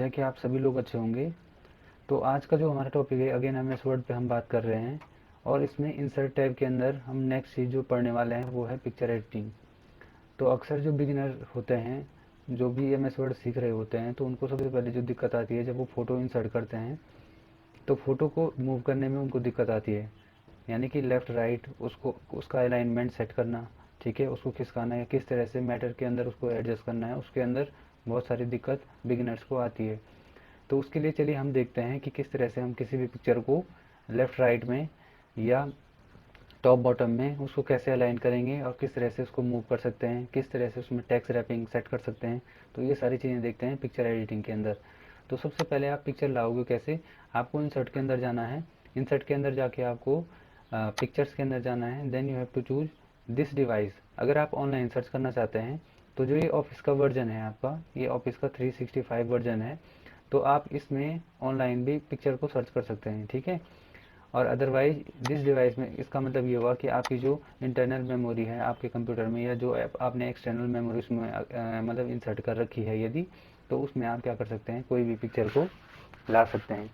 है कि आप सभी लोग अच्छे होंगे। तो आज का जो हमारा टॉपिक है अगेन एमएस वर्ड पे हम बात कर रहे हैं और इसमें इंसर्ट टैब के अंदर हम नेक्स्ट चीज़ जो पढ़ने वाले हैं वो है पिक्चर एडिटिंग। तो अक्सर जो बिगिनर होते हैं, जो भी एमएस वर्ड सीख रहे होते हैं, तो उनको सबसे पहले जो दिक्कत आती है जब वो फ़ोटो इंसर्ट करते हैं तो फ़ोटो को मूव करने में उनको दिक्कत आती है, यानी कि लेफ़्ट राइट उसको उसका अलाइनमेंट सेट करना, ठीक है, उसको खिसकाना है, किस तरह से मैटर के अंदर उसको एडजस्ट करना है, उसके अंदर बहुत सारी दिक्कत बिगिनर्स को आती है। तो उसके लिए चलिए हम देखते हैं कि किस तरह से हम किसी भी पिक्चर को लेफ़्ट राइट में या टॉप बॉटम में उसको कैसे अलाइन करेंगे और किस तरह से उसको मूव कर सकते हैं, किस तरह से उसमें टेक्स्ट रैपिंग सेट कर सकते हैं। तो ये सारी चीज़ें देखते हैं पिक्चर एडिटिंग के अंदर। तो सबसे पहले आप पिक्चर लाओगे कैसे, आपको इंसर्ट के अंदर जाना है। इंसर्ट के अंदर जाके आपको पिक्चर्स के अंदर जाना है, then you have to choose this device. अगर आप ऑनलाइन सर्च करना चाहते हैं तो जो ये ऑफिस का वर्जन है आपका, ये ऑफिस का 365 वर्जन है, तो आप इसमें ऑनलाइन भी पिक्चर को सर्च कर सकते हैं, ठीक है। और अदरवाइज जिस डिवाइस में, इसका मतलब ये हुआ कि आपकी जो इंटरनल मेमोरी है आपके कंप्यूटर में या जो आपने एक्सटर्नल मेमोरी उसमें मतलब इंसर्ट कर रखी है यदि, तो उसमें आप क्या कर सकते हैं, कोई भी पिक्चर को ला सकते हैं,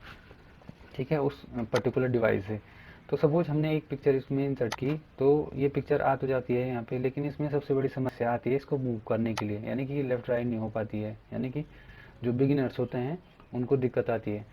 ठीक है, उस पर्टिकुलर डिवाइस से। तो सपोज हमने एक पिक्चर इसमें इंसर्ट की, तो ये पिक्चर आ तो जाती है यहाँ पे, लेकिन इसमें सबसे बड़ी समस्या आती है इसको मूव करने के लिए, यानी कि लेफ्ट राइट नहीं हो पाती है, यानी कि जो बिगिनर्स होते हैं उनको दिक्कत आती है।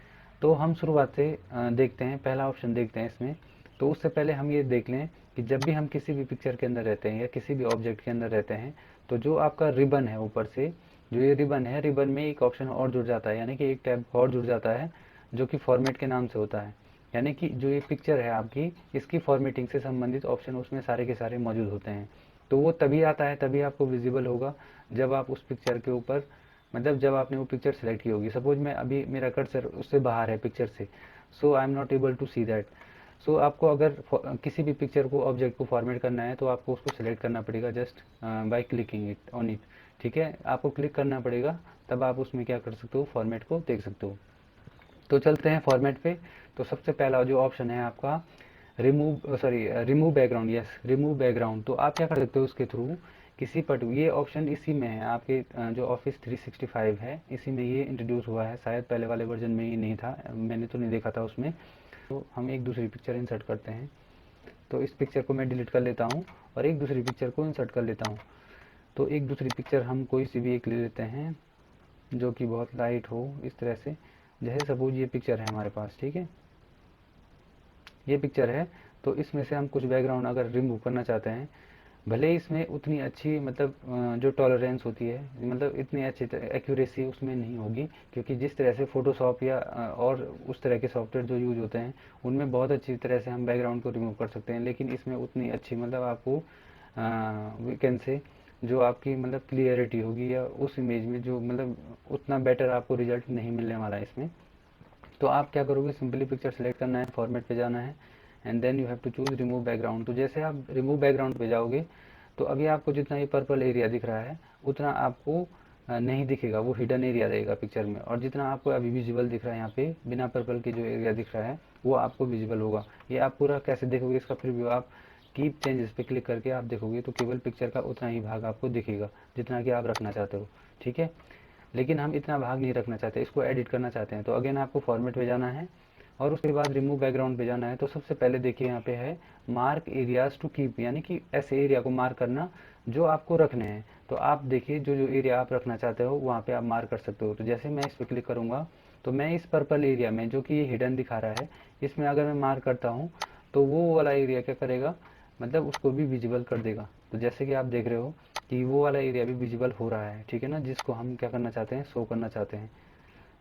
तो हम शुरुआत से देखते हैं, पहला ऑप्शन देखते हैं इसमें। तो उससे पहले हम ये देख लें कि जब भी हम किसी भी पिक्चर के अंदर रहते हैं या किसी भी ऑब्जेक्ट के अंदर रहते हैं, तो जो आपका रिबन है ऊपर से, जो ये रिबन है, रिबन में एक ऑप्शन और जुड़ जाता है, यानी कि एक टैब और जुड़ जाता है जो कि फॉर्मेट के नाम से होता है। यानी कि जो ये पिक्चर है आपकी, इसकी फॉर्मेटिंग से संबंधित ऑप्शन उसमें सारे के सारे मौजूद होते हैं। तो वो तभी आता है, तभी आपको विजिबल होगा जब आप उस पिक्चर के ऊपर, मतलब जब आपने वो पिक्चर सेलेक्ट की होगी। सपोज मैं अभी, मेरा कर्सर उससे बाहर है पिक्चर से, so I am not able to see that. So आपको अगर किसी भी पिक्चर को, ऑब्जेक्ट को फॉर्मेट करना है तो आपको उसको सेलेक्ट करना पड़ेगा just by clicking it on it, ठीक है, आपको क्लिक करना पड़ेगा, तब आप उसमें क्या कर सकते हो, फॉर्मेट को देख सकते हो। तो चलते हैं फॉर्मेट पे। तो सबसे पहला जो ऑप्शन है आपका remove background, yes remove background. तो आप क्या कर सकते हो उसके थ्रू, किसी पर्टिकुलर, ये ऑप्शन इसी में है आपके जो ऑफिस 365 है इसी में ये इंट्रोड्यूस हुआ है, शायद पहले वाले वर्जन में ये नहीं था, मैंने तो नहीं देखा था उसमें। तो हम एक दूसरी पिक्चर इंसर्ट करते हैं, तो इस पिक्चर को मैं डिलीट कर लेता हूँ और एक दूसरी पिक्चर को इंसर्ट कर लेता हूँ। तो एक दूसरी पिक्चर हम कोई सी भी एक ले लेते हैं जो कि बहुत लाइट हो, इस तरह से। जैसे सपोज ये पिक्चर है हमारे पास, ठीक है, ये पिक्चर है। तो इसमें से हम कुछ बैकग्राउंड अगर रिमूव करना चाहते हैं, भले ही इसमें उतनी अच्छी, मतलब जो टॉलरेंस होती है, मतलब इतनी अच्छी एक्यूरेसी उसमें नहीं होगी, क्योंकि जिस तरह से फ़ोटोशॉप या और उस तरह के सॉफ्टवेयर जो यूज होते हैं उनमें बहुत अच्छी तरह से हम बैकग्राउंड को रिमूव कर सकते हैं, लेकिन इसमें उतनी अच्छी, मतलब आपको वी कैन से, जो आपकी मतलब क्लियरिटी होगी या उस इमेज में जो, मतलब उतना बेटर आपको रिजल्ट नहीं मिलने वाला है इसमें। तो आप क्या करोगे, सिंपली पिक्चर सेलेक्ट करना है, फॉर्मेट पे जाना है, and then you have to choose remove background. तो जैसे आप रिमूव बैकग्राउंड पे जाओगे तो अभी आपको जितना ये पर्पल एरिया दिख रहा है उतना आपको नहीं दिखेगा, वो हिडन एरिया रहेगा पिक्चर में, और जितना आपको अभी विजिबल दिख रहा है यहाँ पे बिना पर्पल के जो एरिया दिख रहा है वो आपको विजिबल होगा। ये आप पूरा कैसे देखोगे, इसका प्रीव्यू आप कीप चेंजेस पे क्लिक करके आप देखोगे तो केवल पिक्चर का उतना ही भाग आपको दिखेगा जितना कि आप रखना चाहते हो, ठीक है। लेकिन हम इतना भाग नहीं रखना चाहते, इसको एडिट करना चाहते हैं। तो अगेन आपको फॉर्मेट पे जाना है और उसके बाद रिमूव बैकग्राउंड पे जाना है। तो सबसे पहले देखिए यहाँ पे है मार्क एरियाज टू कीप, यानी कि ऐसे एरिया को मार्क करना जो आपको रखने हैं। तो आप देखिए जो जो एरिया आप रखना चाहते हो वहाँ पे आप मार्क कर सकते हो। तो जैसे मैं इस पर क्लिक करूँगा तो मैं इस पर्पल एरिया में, जो कि ये हिडन दिखा रहा है, इसमें अगर मैं मार्क करता हूँ तो वो वाला एरिया क्या करेगा, मतलब उसको भी विजिबल कर देगा। तो जैसे कि आप देख रहे हो कि वो वाला एरिया भी विजिबल हो रहा है, ठीक है ना, जिसको हम क्या करना चाहते हैं, शो करना चाहते हैं।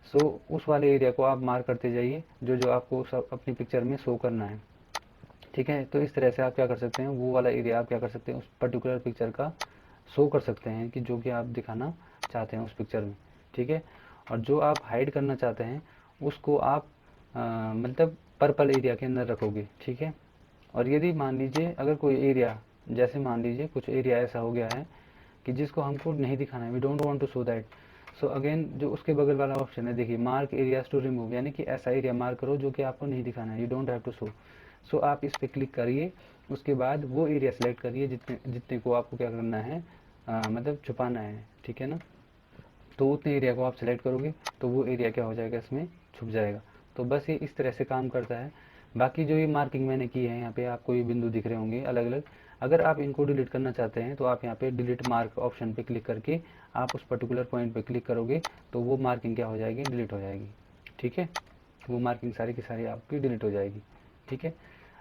सो उस वाले एरिया को आप मार्क करते जाइए जो जो आपको सब अपनी पिक्चर में शो करना है, ठीक है। तो इस तरह से आप क्या कर सकते हैं, वो वाला एरिया आप क्या कर सकते हैं, उस पर्टिकुलर पिक्चर का शो कर सकते हैं कि जो कि आप दिखाना चाहते हैं उस पिक्चर में, ठीक है। और जो आप हाइड करना चाहते हैं उसको आप मतलब पर्पल एरिया के अंदर रखोगे, ठीक है। और यदि मान लीजिए अगर कोई एरिया, जैसे मान लीजिए कुछ एरिया ऐसा हो गया है कि जिसको हमको नहीं दिखाना है, we don't want to show that. So again जो उसके बगल वाला ऑप्शन है, देखिए मार्क एरियाज टू रिमूव, यानी कि ऐसा एरिया मार्क करो जो कि आपको नहीं दिखाना है, you don't have to show. So आप इस पर क्लिक करिए, उसके बाद वो एरिया सेलेक्ट करिए जितने जितने को आपको क्या करना है, मतलब छुपाना है, ठीक है ना। तो उतने एरिया को आप सेलेक्ट करोगे तो वो एरिया क्या हो जाएगा, इसमें छुप जाएगा। तो बस ये इस तरह से काम करता है। बाकी जो ये मार्किंग मैंने की है यहाँ पे आपको ये बिंदु दिख रहे होंगे अलग अलग, अगर आप इनको डिलीट करना चाहते हैं तो आप यहाँ पे डिलीट मार्क ऑप्शन पे क्लिक करके आप उस पर्टिकुलर पॉइंट पे क्लिक करोगे तो वो मार्किंग क्या हो जाएगी, डिलीट हो जाएगी। ठीक है, वो मार्किंग सारी की सारी आपकी डिलीट हो जाएगी। ठीक है,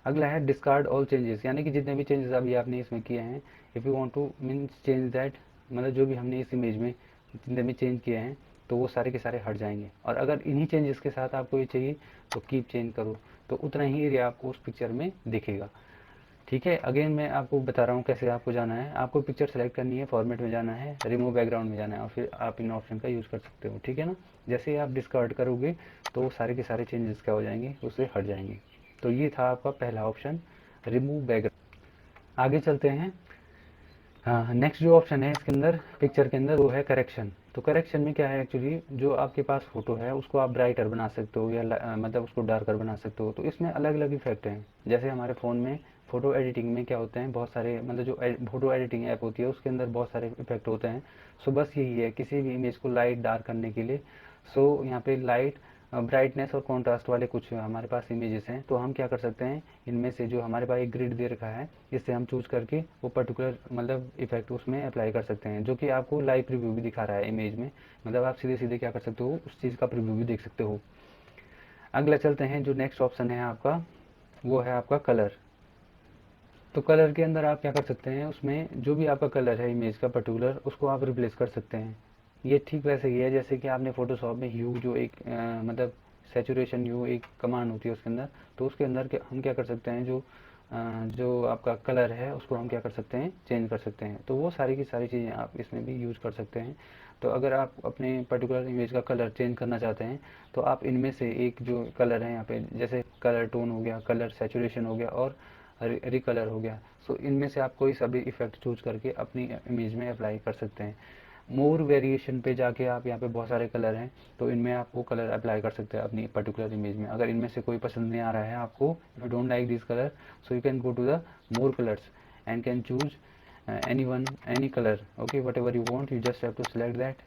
अगला है डिस्कार्ड ऑल चेंजेस, यानी कि जितने भी चेंजेस अभी आपने इसमें किए हैं, if you want two means change that, मतलब जो भी हमने इस इमेज में जितने भी चेंज किए हैं तो वो सारे के सारे हट जाएंगे। और अगर इन्हीं चेंजेस के साथ आपको ये चाहिए तो कीप चेंज करो, तो उतना ही एरिया आपको उस पिक्चर में दिखेगा। ठीक है, अगेन मैं आपको बता रहा हूँ कैसे आपको जाना है। आपको पिक्चर सेलेक्ट करनी है, फॉर्मेट में जाना है, रिमूव बैकग्राउंड में जाना है और फिर आप इन ऑप्शन का यूज़ कर सकते हो। ठीक है ना, जैसे ही आप डिस्कार्ड करोगे तो सारे के सारे चेंजेस क्या हो जाएंगे, उससे हट जाएंगे। तो ये था आपका पहला ऑप्शन, रिमूव बैकग्राउंड। आगे चलते हैं। हाँ, नेक्स्ट जो ऑप्शन है इसके अंदर पिक्चर के अंदर वो है करेक्शन। तो करेक्शन में क्या है, एक्चुअली जो आपके पास फोटो है उसको आप ब्राइटर बना सकते हो या मतलब उसको डार्कर बना सकते हो। तो इसमें अलग अलग इफेक्ट हैं। जैसे हमारे फ़ोन में फ़ोटो एडिटिंग में क्या होते हैं, बहुत सारे मतलब जो फोटो एडिटिंग ऐप होती है उसके अंदर बहुत सारे इफेक्ट होते हैं। सो बस यही है, किसी भी इमेज को लाइट डार्क करने के लिए। सो यहाँ पे लाइट, ब्राइटनेस और कॉन्ट्रास्ट वाले कुछ हमारे पास इमेजेस हैं। तो हम क्या कर सकते हैं, इनमें से जो हमारे पास एक ग्रिड दे रखा है इससे हम चूज करके वो पर्टिकुलर मतलब इफेक्ट उसमें अप्लाई कर सकते हैं, जो कि आपको लाइव प्रीव्यू भी दिखा रहा है इमेज में। मतलब आप सीधे सीधे क्या कर सकते हो, उस चीज़ का प्रीव्यू भी देख सकते हो। अगला चलते हैं, जो नेक्स्ट ऑप्शन है आपका वो है आपका कलर। तो कलर के अंदर आप क्या कर सकते हैं, उसमें जो भी आपका कलर है इमेज का पर्टिकुलर उसको आप रिप्लेस कर सकते हैं। ये ठीक वैसे ही है जैसे कि आपने फोटोशॉप में ह्यू जो एक मतलब सैचुरेशन ह्यू एक कमांड होती है उसके अंदर, तो उसके अंदर हम क्या कर सकते हैं, जो आपका कलर है उसको हम क्या कर सकते हैं, चेंज कर सकते हैं। तो वो सारी की सारी चीज़ें आप इसमें भी यूज़ कर सकते हैं। तो अगर आप अपने पर्टिकुलर इमेज का कलर चेंज करना चाहते हैं तो आप इनमें से एक जो कलर है यहाँ पे, जैसे कलर टोन हो गया, कलर सैचुरेशन हो गया और रिकलर हो गया, सो इनमें से आप कोई सभी इफेक्ट चूज करके अपनी इमेज में अप्लाई कर सकते हैं। मोर वेरिएशन पे जाके आप यहाँ पे बहुत सारे कलर हैं, तो इनमें आप वो कलर अप्लाई कर सकते हैं अपनी पर्टिकुलर इमेज में। अगर इनमें से कोई पसंद नहीं आ रहा है आपको, if you don't like this colour, so you can go to the more colours and can choose any one any colour, okay, whatever you want, you just have to select that.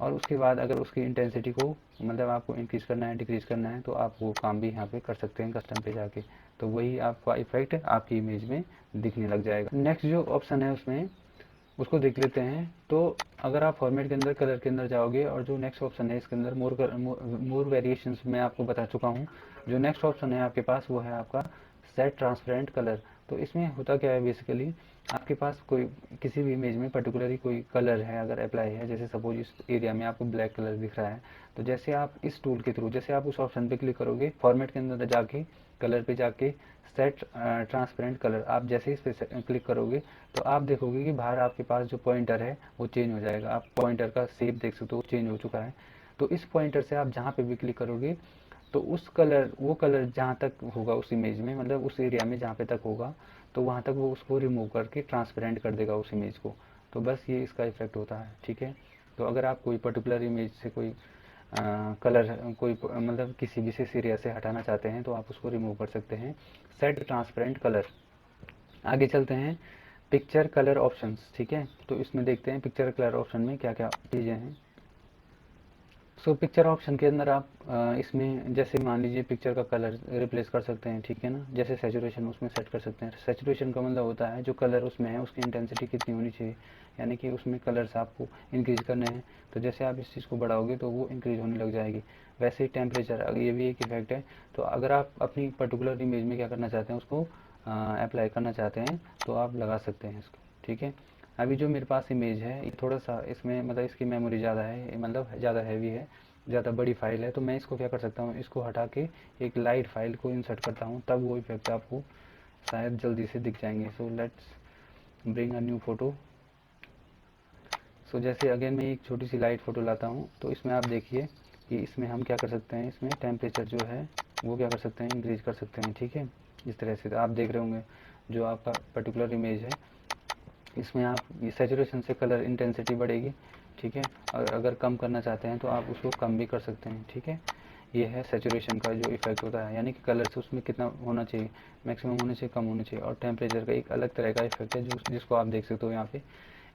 और उसके बाद अगर उसकी intensity को मतलब आपको increase करना है, डिक्रीज करना है, तो आप वो काम भी यहाँ पे कर सकते हैं कस्टम पे जाके। तो वही आपका इफेक्ट आपकी इमेज में दिखने लग जाएगा। नेक्स्ट जो ऑप्शन है उसमें उसको देख लेते हैं। तो अगर आप फॉर्मेट के अंदर कलर के अंदर जाओगे और जो नेक्स्ट ऑप्शन है इसके अंदर मोर वेरिएशंस मैं आपको बता चुका हूँ। जो नेक्स्ट ऑप्शन है आपके पास वो है आपका सेट ट्रांसपेरेंट कलर। तो इसमें होता क्या है, बेसिकली आपके पास कोई किसी भी इमेज में पर्टिकुलरली कोई कलर है अगर अप्लाई है, जैसे सपोज इस एरिया में आपको ब्लैक कलर दिख रहा है, तो जैसे आप इस टूल के थ्रू जैसे आप उस ऑप्शन पे क्लिक करोगे, फॉर्मेट के अंदर जाके कलर पे जाके सेट ट्रांसपेरेंट कलर आप जैसे इस पे क्लिक करोगे तो आप देखोगे कि बाहर आपके पास जो पॉइंटर है वो चेंज हो जाएगा। आप पॉइंटर का शेप देख सकते हो, चेंज हो चुका है। तो इस पॉइंटर से आप जहाँ पे भी क्लिक करोगे तो उस कलर वो कलर जहाँ तक होगा उस इमेज में, मतलब उस एरिया में जहाँ पे तक होगा, तो वहाँ तक वो उसको रिमूव करके ट्रांसपेरेंट कर देगा उस इमेज को। तो बस ये इसका इफेक्ट होता है। ठीक है, तो अगर आप कोई पर्टिकुलर इमेज से कोई कलर कोई मतलब किसी विशेष एरिया से हटाना चाहते हैं तो आप उसको रिमूव कर सकते हैं, सेट ट्रांसपेरेंट कलर। आगे चलते हैं पिक्चर कलर ऑप्शंस। ठीक है, तो इसमें देखते हैं पिक्चर कलर ऑप्शन में क्या क्या चीज़ें हैं। सो पिक्चर ऑप्शन के अंदर आप इसमें जैसे मान लीजिए पिक्चर का कलर रिप्लेस कर सकते हैं। ठीक है ना, जैसे सैचुरेशन उसमें सेट कर सकते हैं। सैचुरेशन का मतलब होता है जो कलर उसमें है उसकी इंटेंसिटी कितनी होनी चाहिए, यानी कि उसमें कलर्स आपको इंक्रीज करने हैं, तो जैसे आप इस चीज़ को बढ़ाओगे तो वो इंक्रीज होने लग जाएगी। वैसे ही टेम्परेचर, ये भी एक इफेक्ट है। तो अगर आप अपनी पर्टिकुलर इमेज में क्या करना चाहते हैं, उसको अप्लाई करना चाहते हैं तो आप लगा सकते हैं इसको। ठीक है, अभी जो मेरे पास इमेज है ये थोड़ा सा इसमें मतलब इसकी मेमोरी ज़्यादा है, मतलब ज़्यादा हैवी है, ज़्यादा बड़ी फाइल है। तो मैं इसको क्या कर सकता हूँ, इसको हटा के एक लाइट फाइल को इंसर्ट करता हूँ, तब वो इफेक्ट आपको शायद जल्दी से दिख जाएंगे। So let's bring a new photo. So जैसे अगेन मैं एक छोटी सी लाइट फोटो लाता हूँ, तो इसमें आप देखिए कि इसमें हम क्या कर सकते हैं, इसमें टेम्परेचर जो है वो क्या कर सकते हैं, इंक्रीज कर सकते हैं। ठीक है, इस तरह से आप देख रहे होंगे जो आपका पर्टिकुलर इमेज है इसमें आप ये सैचुरेशन से कलर इंटेंसिटी बढ़ेगी। ठीक है, और अगर कम करना चाहते हैं तो आप उसको कम भी कर सकते हैं। ठीक है, ये है सैचुरेशन का जो इफेक्ट होता है, यानी कि कलर से उसमें कितना होना चाहिए, मैक्सिमम होना चाहिए, कम होना चाहिए। और टेम्परेचर का एक अलग तरह का इफेक्ट है जो जिसको आप देख सकते हो यहाँ पे।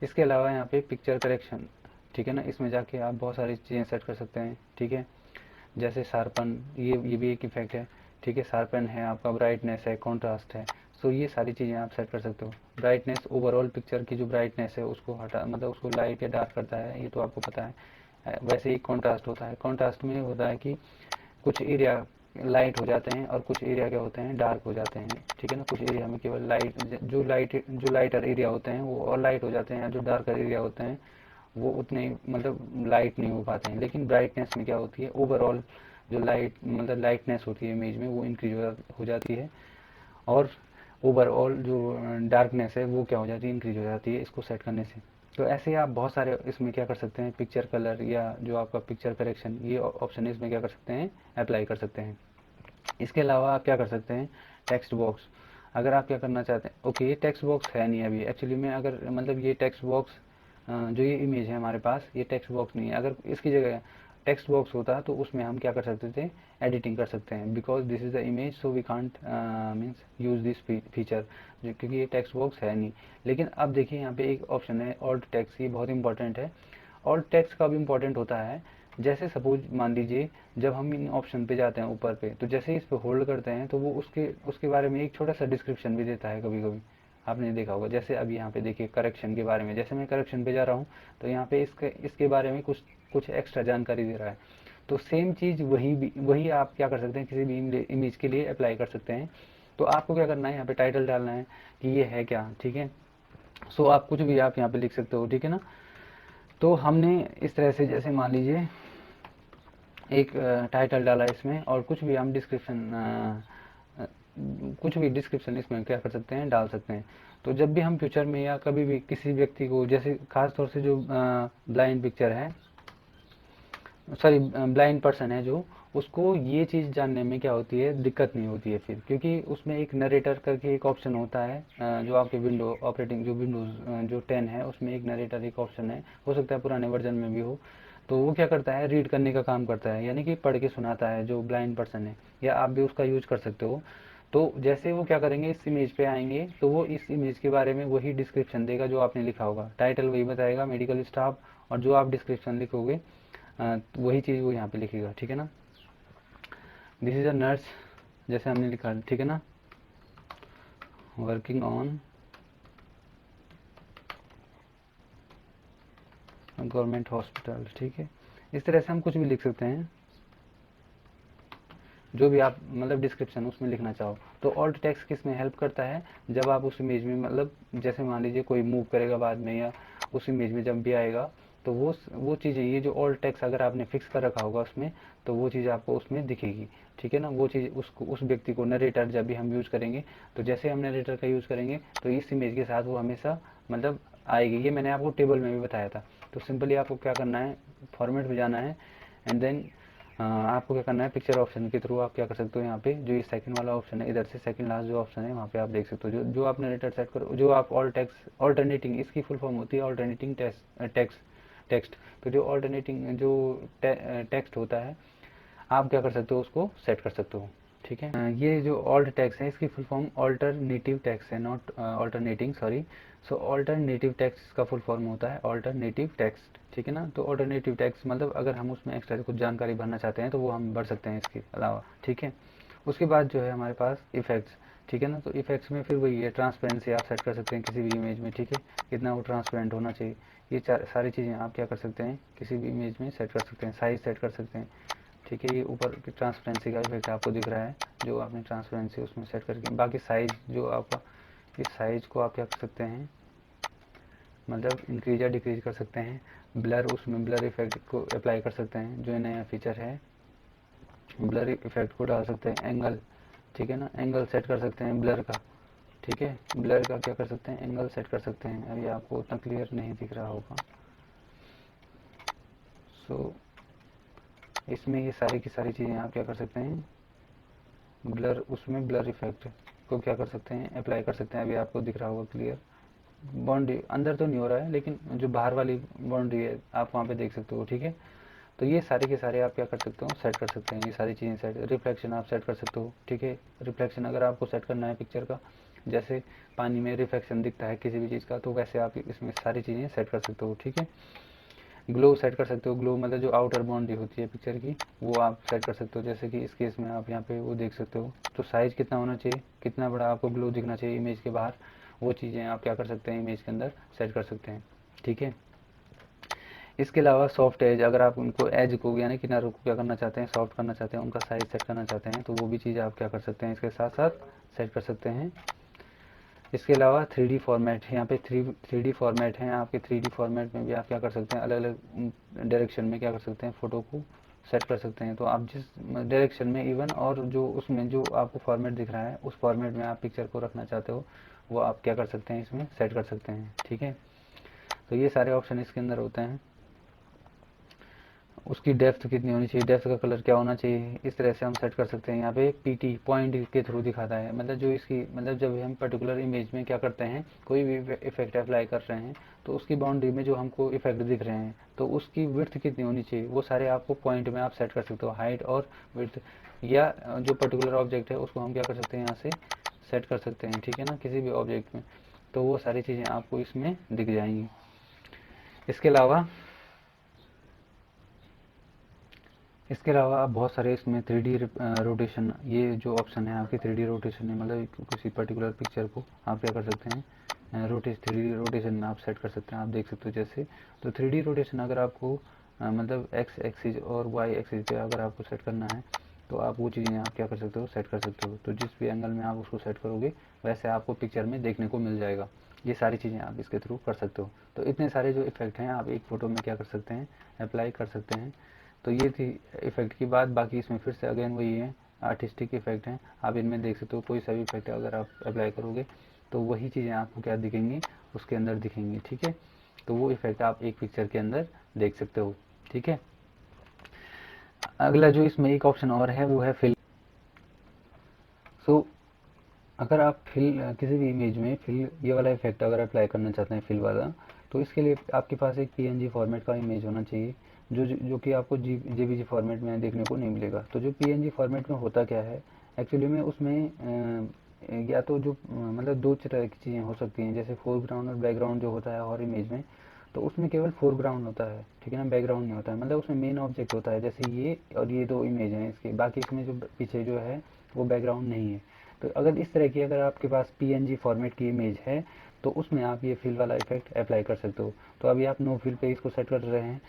इसके अलावा यहाँ पे पिक्चर करेक्शन, ठीक है ना। इसमें जाके आप बहुत सारी चीज़ें सेट कर सकते हैं, ठीक है। जैसे शार्पन, ये भी एक इफेक्ट है, ठीक है। शार्पन है आपका, ब्राइटनेस है, कॉन्ट्रास्ट है। सो ये सारी चीज़ें आप सेट कर सकते हो। ब्राइटनेस ओवरऑल पिक्चर की जो ब्राइटनेस है उसको हटा, मतलब उसको लाइट या डार्क करता है, ये तो आपको पता है। वैसे ही कॉन्ट्रास्ट होता है। कॉन्ट्रास्ट में होता है कि कुछ एरिया लाइट हो जाते हैं और कुछ एरिया क्या होते हैं, डार्क हो जाते हैं, ठीक है ना। कुछ एरिया में केवल जो लाइटर एरिया होते हैं वो और लाइट हो जाते हैं, जो डार्कर एरिया होते हैं वो उतने मतलब लाइट नहीं हो पाते हैं। लेकिन ब्राइटनेस में क्या होती है, ओवरऑल जो लाइट मतलब लाइटनेस होती है इमेज में वो इंक्रीज हो जाती है, और ओवरऑल जो डार्कनेस है वो क्या हो जाती है, इंक्रीज हो जाती है इसको सेट करने से। तो ऐसे ही आप बहुत सारे इसमें क्या कर सकते हैं, पिक्चर कलर या जो आपका पिक्चर करेक्शन, ये ऑप्शन है, इसमें क्या कर सकते हैं, अप्लाई कर सकते हैं। इसके अलावा आप क्या कर सकते हैं, टेक्स्ट बॉक्स। अगर आप क्या करना चाहते हैं, ओके ये टेक्स्ट बॉक्स है नहीं अभी एक्चुअली में, अगर मतलब ये टेक्स्ट बॉक्स जो ये इमेज है हमारे पास, ये टेक्स्ट बॉक्स नहीं है। अगर इसकी जगह टेक्स्ट बॉक्स होता तो उसमें हम क्या कर सकते थे, एडिटिंग कर सकते हैं। Because this is the image so we can't means use this feature, क्योंकि ये टेक्स्ट बॉक्स है नहीं। लेकिन अब देखिए यहाँ पे एक ऑप्शन है ऑल्ट टेक्स्ट, ये बहुत इंपॉर्टेंट है। ऑल्ट टेक्स्ट का भी इंपॉर्टेंट होता है। जैसे सपोज मान लीजिए जब हम इन ऑप्शन पे जाते हैं ऊपर पे, तो जैसे ही इस पे होल्ड करते हैं तो वो उसके उसके बारे में एक छोटा सा डिस्क्रिप्शन भी देता है कभी कभी, आपने देखा होगा। जैसे अभी यहाँ पे देखिए करेक्शन के बारे में, जैसे मैं करेक्शन पे जा रहा हूँ तो यहाँ पे इसके बारे में कुछ कुछ एक्स्ट्रा जानकारी दे रहा है। तो सेम चीज़ वही आप क्या कर सकते हैं, किसी भी इमेज के लिए अप्लाई कर सकते हैं। तो आपको क्या करना है, यहाँ पे टाइटल डालना है कि ये है क्या, ठीक है। सो आप कुछ भी आप यहाँ पे लिख सकते हो, ठीक है ना। तो हमने इस तरह से, जैसे मान लीजिए एक टाइटल डाला इसमें, और कुछ भी हम कुछ भी डिस्क्रिप्शन इसमें क्या कर सकते हैं, डाल सकते हैं। तो जब भी हम फ्यूचर में या कभी भी किसी व्यक्ति को, जैसे खास तौर से जो ब्लाइंड पिक्चर है, सॉरी ब्लाइंड पर्सन है जो, उसको ये चीज़ जानने में क्या होती है, दिक्कत नहीं होती है फिर, क्योंकि उसमें एक नरेटर करके एक ऑप्शन होता है। जो आपके विंडो ऑपरेटिंग जो विंडोज़ जो 10 है उसमें एक नरेटर एक ऑप्शन है, हो सकता है पुराने वर्जन में भी हो। तो वो क्या करता है, रीड करने का काम करता है, यानी कि पढ़ के सुनाता है जो ब्लाइंड पर्सन है, या आप भी उसका यूज कर सकते हो। तो जैसे वो क्या करेंगे, इस इमेज पे आएंगे तो वो इस इमेज के बारे में वही डिस्क्रिप्शन देगा जो आपने लिखा होगा, टाइटल वही बताएगा, मेडिकल स्टाफ, और जो आप डिस्क्रिप्शन लिखोगे वही चीज़ वो यहाँ पे लिखेगा, ठीक है ना। दिस इज अ नर्स, जैसे हमने लिखा, ठीक है ना, वर्किंग ऑन गवर्नमेंट हॉस्पिटल, ठीक है। इस तरह से हम कुछ भी लिख सकते हैं, जो भी आप मतलब डिस्क्रिप्शन उसमें लिखना चाहो। तो ऑल्ट टेक्स्ट किस में हेल्प करता है, जब आप उस इमेज में मतलब जैसे मान लीजिए कोई मूव करेगा बाद में, या उस इमेज में जब भी आएगा, तो वो चीज़ें, ये जो ऑल्ट टेक्स्ट अगर आपने फिक्स कर रखा होगा उसमें, तो वो चीज़ आपको उसमें दिखेगी, ठीक है ना। वो चीज़ उसको, उस व्यक्ति को, नरेटर जब भी हम यूज़ करेंगे, तो जैसे हम नरेटर का यूज़ करेंगे तो इस इमेज के साथ वो हमेशा मतलब आएगी। ये मैंने आपको टेबल में भी बताया था। तो सिंपली आपको क्या करना है, फॉर्मेट में जाना है, एंड देन आपको क्या करना है, पिक्चर ऑप्शन के थ्रू आप क्या कर सकते हो, यहाँ पे जो ये सेकंड वाला ऑप्शन है, इधर से सेकंड लास्ट जो ऑप्शन है वहाँ पे आप देख सकते हो, जो आप नरेटर सेट करो, जो आप ऑल टेक्स्ट ऑल्टरनेटिंग, इसकी फुल फॉर्म होती है ऑल्टरनेटिंग टेक्स्ट। तो जो ऑल्टरनेटिंग जो टेक्स्ट होता है, आप क्या कर सकते हो, उसको सेट कर सकते हो, ठीक है। ये जो ऑल्ट टैक्स है इसकी फुल फॉर्म ऑल्टरनेटिव टैक्स है, not alternating, sorry. So alternative tax का फुल फॉर्म होता है ऑल्टरनेटिव टेक्स्ट, ठीक है ना। तो ऑल्टरनेटिव टैक्स मतलब अगर हम उसमें एक्स्ट्रा कुछ जानकारी भरना चाहते हैं तो वो हम भर सकते हैं इसके अलावा, ठीक है। उसके बाद जो है हमारे पास इफेक्ट्स, ठीक है ना। तो इफेक्ट्स में फिर वही है, ट्रांसपेरेंसी आप सेट कर सकते हैं किसी भी इमेज में, ठीक है, कितना वो ट्रांसपेरेंट होना चाहिए। ये सारी चीज़ें आप क्या कर सकते हैं, किसी भी इमेज में सेट कर सकते हैं, साइज सेट कर सकते हैं, ठीक है। ये ऊपर की ट्रांसपेरेंसी का इफेक्ट आपको दिख रहा है, जो आपने ट्रांसपेरेंसी उसमें सेट करके, बाकी साइज जो आपका, इस साइज को आप क्या कर सकते हैं, मतलब इंक्रीज या डिक्रीज कर सकते हैं। ब्लर, उसमें ब्लर इफेक्ट को अप्लाई कर सकते हैं, जो नया फीचर है, ब्लर इफेक्ट को डाल सकते हैं। एंगल, ठीक है ना, एंगल सेट कर सकते हैं ब्लर का, ठीक है। ब्लर का क्या कर सकते हैं, एंगल सेट कर सकते हैं। अभी आपको उतना क्लियर नहीं दिख रहा होगा। सो इसमें ये सारी की सारी चीज़ें आप क्या कर सकते हैं, ब्लर, उसमें ब्लर इफेक्ट को क्या कर सकते हैं, अप्लाई कर सकते हैं। अभी आपको दिख रहा होगा क्लियर। बाउंड्री अंदर तो नहीं हो रहा है, लेकिन जो बाहर वाली बाउंड्री है आप वहाँ पे देख सकते हो, ठीक है। तो ये सारे के सारे आप क्या कर सकते हो, सेट कर सकते हैं, ये सारी चीज़ें सेट। रिफ्लेक्शन आप सेट कर सकते हो, ठीक है। रिफ्लेक्शन अगर आपको सेट करना है पिक्चर का, जैसे पानी में रिफ्लेक्शन दिखता है किसी भी चीज़ का, तो वैसे आप इसमें सारी चीज़ें सेट कर सकते हो, ठीक है। ग्लो सेट कर सकते हो। ग्लो मतलब जो आउटर बाउंड्री होती है पिक्चर की, वो आप सेट कर सकते हो। जैसे कि इस केस में आप यहाँ पे वो देख सकते हो। तो साइज़ कितना होना चाहिए, कितना बड़ा आपको ग्लो दिखना चाहिए इमेज के बाहर, वो चीज़ें आप क्या कर सकते हैं इमेज के अंदर सेट कर सकते हैं। ठीक है। इसके अलावा सॉफ्ट एज, अगर आप उनको एज को यानी किनारों को क्या करना चाहते हैं, सॉफ्ट करना चाहते हैं, उनका साइज सेट करना चाहते हैं, तो वो भी चीज़ आप क्या कर सकते हैं इसके साथ साथ सेट कर सकते हैं। इसके अलावा 3D फॉर्मेट, यहाँ पे 3D फॉर्मेट हैं आपके। 3D फॉर्मेट में भी आप क्या कर सकते हैं, अलग अलग डायरेक्शन में क्या कर सकते हैं, फ़ोटो को सेट कर सकते हैं। तो आप जिस डायरेक्शन में इवन, और जो उसमें जो आपको फॉर्मेट दिख रहा है उस फॉर्मेट में आप पिक्चर को रखना चाहते हो, वो आप क्या कर सकते हैं इसमें सेट कर सकते हैं। ठीक है। तो ये सारे ऑप्शन इसके अंदर होते हैं। उसकी डेप्थ कितनी होनी चाहिए, डेप्थ का कलर क्या होना चाहिए, इस तरह से हम सेट कर सकते हैं। यहाँ पे पीटी पॉइंट के थ्रू दिखाता है, मतलब जो इसकी मतलब जब हम पर्टिकुलर इमेज में क्या करते हैं, कोई भी इफेक्ट अप्लाई कर रहे हैं, तो उसकी बाउंड्री में जो हमको इफेक्ट दिख रहे हैं, तो उसकी विड्थ कितनी होनी चाहिए, वो सारे आपको पॉइंट में आप सेट कर सकते हो। हाइट और विड्थ, या जो पर्टिकुलर ऑब्जेक्ट है उसको हम क्या कर सकते हैं यहाँ से सेट कर सकते हैं। ठीक है ना, किसी भी ऑब्जेक्ट में, तो वो सारी चीज़ें आपको इसमें दिख जाएंगी। इसके अलावा आप बहुत सारे इसमें 3D रोटेशन, ये जो ऑप्शन है आपके 3D रोटेशन है, मतलब किसी पर्टिकुलर पिक्चर को आप क्या कर सकते हैं, 3D रोटेशन में आप सेट कर सकते हैं। आप देख सकते हो जैसे, तो 3D रोटेशन अगर आपको मतलब एक्स एक्सिस और वाई एक्सिस पे अगर आपको सेट करना है, तो आप वो चीज़ें आप क्या कर सकते हो सेट कर सकते हो। तो जिस भी एंगल में आप उसको सेट करोगे वैसे आपको पिक्चर में देखने को मिल जाएगा। ये सारी चीज़ें आप इसके थ्रू कर सकते हो। तो इतने सारे जो इफेक्ट हैं आप एक फ़ोटो में क्या कर सकते हैं, अप्लाई कर सकते हैं। तो ये थी इफेक्ट की बात। बाकी इसमें फिर से अगेन वही है, आर्टिस्टिक इफेक्ट हैं, आप इनमें देख सकते हो। कोई सा भी इफेक्ट अगर आप अप्लाई करोगे तो वही चीज़ें आपको क्या दिखेंगी, उसके अंदर दिखेंगी। ठीक है। तो वो इफेक्ट आप एक पिक्चर के अंदर देख सकते हो। ठीक है। अगला जो इसमें एक ऑप्शन और है वो है फिल। सो अगर आप फिल किसी भी इमेज में फिल ये वाला इफेक्ट अगर अप्लाई करना चाहते हैं, फिल वाला, तो इसके लिए आपके पास एक पीएनजी फॉर्मेट का इमेज होना चाहिए, जो कि आपको जेपीजी फॉर्मेट में देखने को नहीं मिलेगा। तो जो पीएनजी फॉर्मेट में होता क्या है एक्चुअली में, उसमें या तो जो मतलब दो तरह की चीज़ें हो सकती हैं, जैसे फोरग्राउंड और बैकग्राउंड जो होता है हर इमेज में, तो उसमें केवल फोरग्राउंड होता है। ठीक है ना, बैकग्राउंड नहीं होता है। मतलब उसमें मेन ऑब्जेक्ट होता है, जैसे ये और ये दो इमेज हैं इसके, बाकी इसमें जो पीछे जो है वो बैकग्राउंड नहीं है। तो अगर इस तरह की अगर आपके पास पीएनजी फॉर्मेट की इमेज है, तो उसमें आप ये फिल वाला इफेक्ट अप्लाई कर सकते हो। तो अभी आप नो फिल पे इसको सेट कर रहे हैं,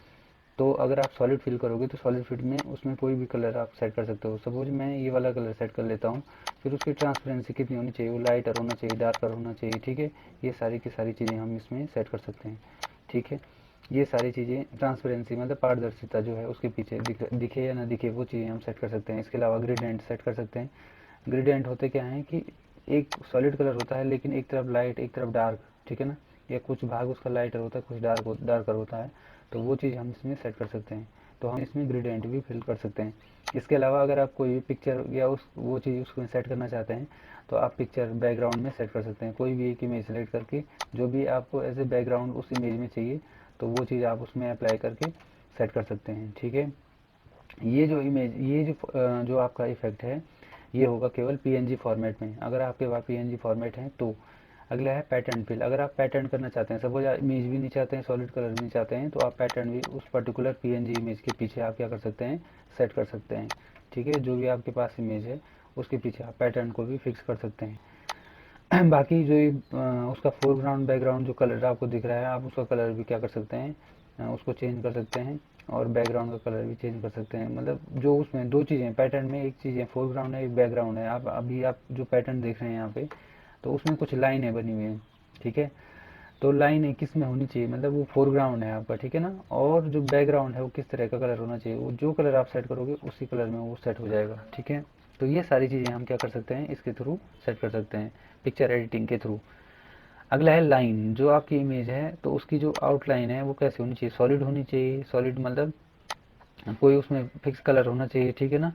तो अगर आप सॉलिड फिल करोगे तो सॉलिड फिल में उसमें कोई भी कलर आप सेट कर सकते हो। सपोज मैं ये वाला कलर सेट कर लेता हूँ, फिर उसकी ट्रांसपेरेंसी कितनी होनी चाहिए, वो लाइटर होना चाहिए, डार्कर होना चाहिए। ठीक है। ये सारी की सारी चीज़ें हम इसमें सेट कर सकते हैं। ठीक है। ये सारी चीज़ें, ट्रांसपेरेंसी मतलब पारदर्शिता जो है उसके पीछे दिखे या ना दिखे, वो चीज़ें हम सेट कर सकते हैं। इसके अलावा ग्रेडियंट सेट कर सकते हैं। ग्रेडियंट होते क्या हैं कि एक सॉलिड कलर होता है लेकिन एक तरफ लाइट एक तरफ डार्क। ठीक है ना, या कुछ भाग उसका लाइटर होता है, कुछ डार्कर होता है, तो वो चीज़ हम इसमें सेट कर सकते हैं। तो हम इसमें ग्रेडियंट भी फिल कर सकते हैं। इसके अलावा अगर आप कोई भी पिक्चर या उस वो चीज़ उसको सेट करना चाहते हैं, तो आप पिक्चर बैकग्राउंड में सेट कर सकते हैं। कोई भी एक इमेज सेलेक्ट करके जो भी आपको एज ए बैकग्राउंड उस इमेज में चाहिए, तो वो चीज़ आप उसमें अप्लाई करके सेट कर सकते हैं। ठीक है। ये जो इमेज, ये जो आपका इफेक्ट है, ये होगा केवल पीएनजी फॉर्मेट में। अगर आपके पास पीएनजी फॉर्मेट है तो अगला है पैटर्न फिल। अगर आप पैटर्न करना चाहते हैं, सपोज आप इमेज भी नहीं चाहते हैं, सॉलिड कलर भी नहीं चाहते हैं, तो आप पैटर्न भी उस पर्टिकुलर पीएनजी इमेज के पीछे आप क्या कर सकते हैं, सेट कर सकते हैं। ठीक है। जो भी आपके पास इमेज है उसके पीछे आप पैटर्न को भी फिक्स कर सकते हैं। बाकी जो उसका फोरग्राउंड बैकग्राउंड जो कलर आपको दिख रहा है, आप उसका कलर भी क्या कर सकते हैं, उसको चेंज कर सकते हैं, और बैकग्राउंड का कलर भी चेंज कर सकते हैं। मतलब जो उसमें दो चीज़ें पैटर्न में, एक चीज़ है फोरग्राउंड है, एक बैकग्राउंड है। आप अभी आप जो पैटर्न देख रहे हैं यहाँ पे, तो उसमें कुछ लाइनें बनी हुई हैं। ठीक है। तो लाइनें किस में होनी चाहिए, मतलब वो फोरग्राउंड है आपका। ठीक है ना, और जो बैकग्राउंड है वो किस तरह का कलर होना चाहिए, वो जो कलर आप सेट करोगे उसी कलर में वो सेट हो जाएगा। ठीक है। तो ये सारी चीज़ें हम क्या कर सकते हैं, इसके थ्रू सेट कर सकते हैं, पिक्चर एडिटिंग के थ्रू। अगला है लाइन। जो आपकी इमेज है तो उसकी जो आउटलाइन है वो कैसे होनी चाहिए, सॉलिड होनी चाहिए। सॉलिड मतलब कोई उसमें फिक्स कलर होना चाहिए। ठीक है ना,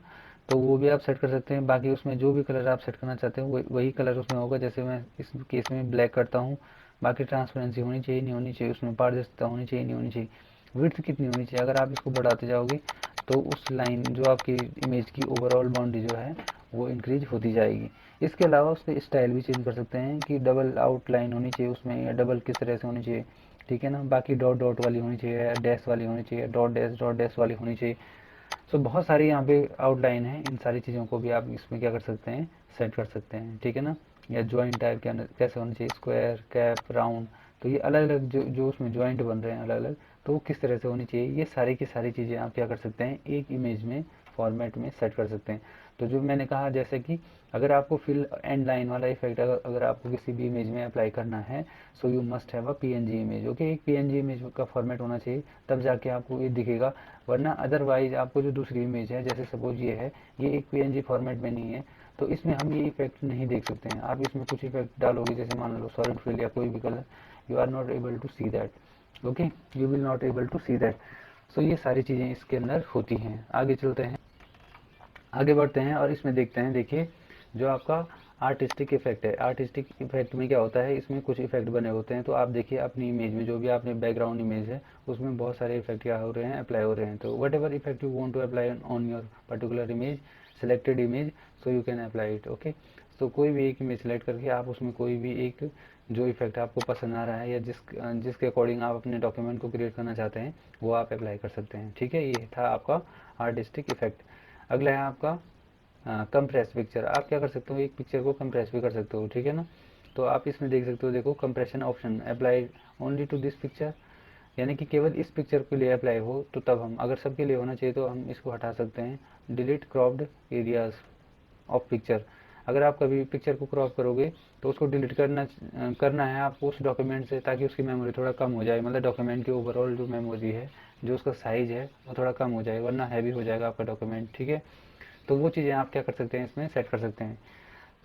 तो वो भी आप सेट कर सकते हैं। बाकी उसमें जो भी कलर आप सेट करना चाहते हैं वही कलर उसमें होगा। जैसे मैं इस केस में ब्लैक करता हूँ। बाकी ट्रांसपेरेंसी होनी चाहिए नहीं होनी चाहिए, उसमें पारदर्शिता होनी चाहिए नहीं होनी चाहिए, विड्थ कितनी होनी चाहिए। अगर आप इसको बढ़ाते जाओगे तो उस लाइन जो आपकी इमेज की ओवरऑल बाउंड्री जो है वो इंक्रीज होती जाएगी। इसके अलावा उसके स्टाइल भी चेंज कर सकते हैं कि डबल आउटलाइन होनी चाहिए उसमें या डबल किस तरह से होनी चाहिए, ठीक है ना। बाकी डॉट डॉट वाली होनी चाहिए या डैश वाली होनी चाहिए, डॉट डैश वाली होनी चाहिए। सो बहुत सारी यहाँ पे आउटलाइन है, इन सारी चीज़ों को भी आप इसमें क्या कर सकते हैं, सेट कर सकते हैं, ठीक है ना। या ज्वाइंट टाइप के अंदर कैसे होना चाहिए, स्क्वायर, कैप, राउंड, तो ये अलग अलग जो उसमें ज्वाइंट बन रहे हैं अलग अलग, तो वो किस तरह से होनी चाहिए, ये सारी की सारी चीज़ें आप क्या कर सकते हैं, एक इमेज में फॉर्मेट में सेट कर सकते हैं। तो जो मैंने कहा जैसे कि अगर आपको फिल एंड लाइन वाला इफेक्ट अगर आपको किसी भी इमेज में अप्लाई करना है, so you must have a PNG image, okay. एक पीएनजी इमेज का फॉर्मेट होना चाहिए, तब जाके आपको ये दिखेगा। वरना अदरवाइज आपको जो दूसरी इमेज है, जैसे सपोज ये है, ये एक पीएनजी फॉर्मेट में नहीं है, तो इसमें हम ये इफेक्ट नहीं देख सकते हैं। आप इसमें कुछ इफेक्ट डालोगे, जैसे मान लो सॉलिड फिल या कोई भी colour, you are not able to see that, okay, you will not able to see that. So ये सारी चीज़ें इसके अंदर होती हैं। आगे चलते हैं, आगे बढ़ते हैं और इसमें देखते हैं। देखिए जो आपका आर्टिस्टिक इफेक्ट है, आर्टिस्टिक इफेक्ट में क्या होता है, इसमें कुछ इफेक्ट बने होते हैं। तो आप देखिए अपनी इमेज में जो भी आपने बैकग्राउंड इमेज है उसमें बहुत सारे इफेक्ट क्या हो रहे हैं, अप्लाई हो रहे हैं। तो whatever effect you want to apply on your particular image, selected image, so you can apply it, okay. तो कोई भी एक इमेज सेलेक्ट करके आप उसमें कोई भी एक जो इफेक्ट आपको पसंद आ रहा है या जिसके अकॉर्डिंग आप अपने डॉक्यूमेंट को क्रिएट करना चाहते हैं वो आप अप्लाई कर सकते हैं, ठीक है। ये था आपका आर्टिस्टिक इफेक्ट। अगला है आपका कंप्रेस पिक्चर। आप क्या कर सकते हो, एक पिक्चर को कंप्रेस भी कर सकते हो, ठीक है ना। तो आप इसमें देख सकते हो, देखो compression option apply only to this picture, यानी कि केवल इस पिक्चर के लिए अप्लाई हो। तो तब हम अगर सबके लिए होना चाहिए तो हम इसको हटा सकते हैं, delete cropped areas of picture. अगर आप कभी पिक्चर को क्रॉप करोगे तो उसको डिलीट करना है आपको उस डॉक्यूमेंट से, ताकि उसकी मेमोरी थोड़ा कम हो जाए, मतलब डॉक्यूमेंट की ओवरऑल जो मेमोरी है, जो उसका साइज है वो थोड़ा कम हो जाए, वरना हैवी हो जाएगा आपका डॉक्यूमेंट, ठीक है। तो वो चीज़ें आप क्या कर सकते हैं, इसमें सेट कर सकते हैं।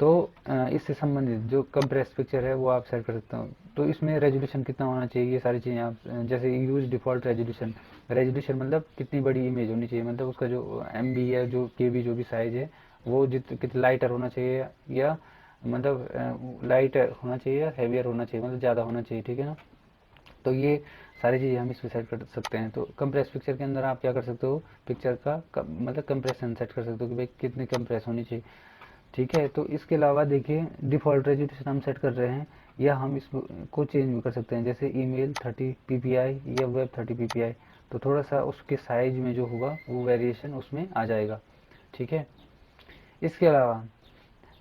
तो इससे संबंधित जो कंप्रेस पिक्चर है वो आप सेट कर सकते हो। तो इसमें रेजोल्यूशन कितना होना चाहिए, ये सारी चीज़ें आप जैसे यूज डिफ़ॉल्ट रेजोल्यूशन, रेजोल्यूशन मतलब कितनी बड़ी इमेज होनी चाहिए, मतलब उसका जो एमबी है, जो केबी, जो भी साइज है वो कितना लाइटर होना चाहिए, या मतलब लाइट होना चाहिए या हैवियर होना चाहिए, मतलब ज़्यादा होना चाहिए, ठीक है ना। तो ये सारी चीज़ें हम इसमें सेट कर सकते हैं। तो कंप्रेस पिक्चर के अंदर आप क्या कर सकते हो, पिक्चर का मतलब कंप्रेशन सेट कर सकते हो कि भाई कितनी कंप्रेस होनी चाहिए, ठीक है। तो इसके अलावा देखिए डिफ़ॉल्ट रेजोल्यूशन हम सेट कर रहे हैं, या हम इसको चेंज भी कर सकते हैं, जैसे ईमेल 30 ppi या वेब 30 ppi। तो थोड़ा सा उसके साइज में जो होगा वो वेरिएशन उसमें आ जाएगा, ठीक है। इसके अलावा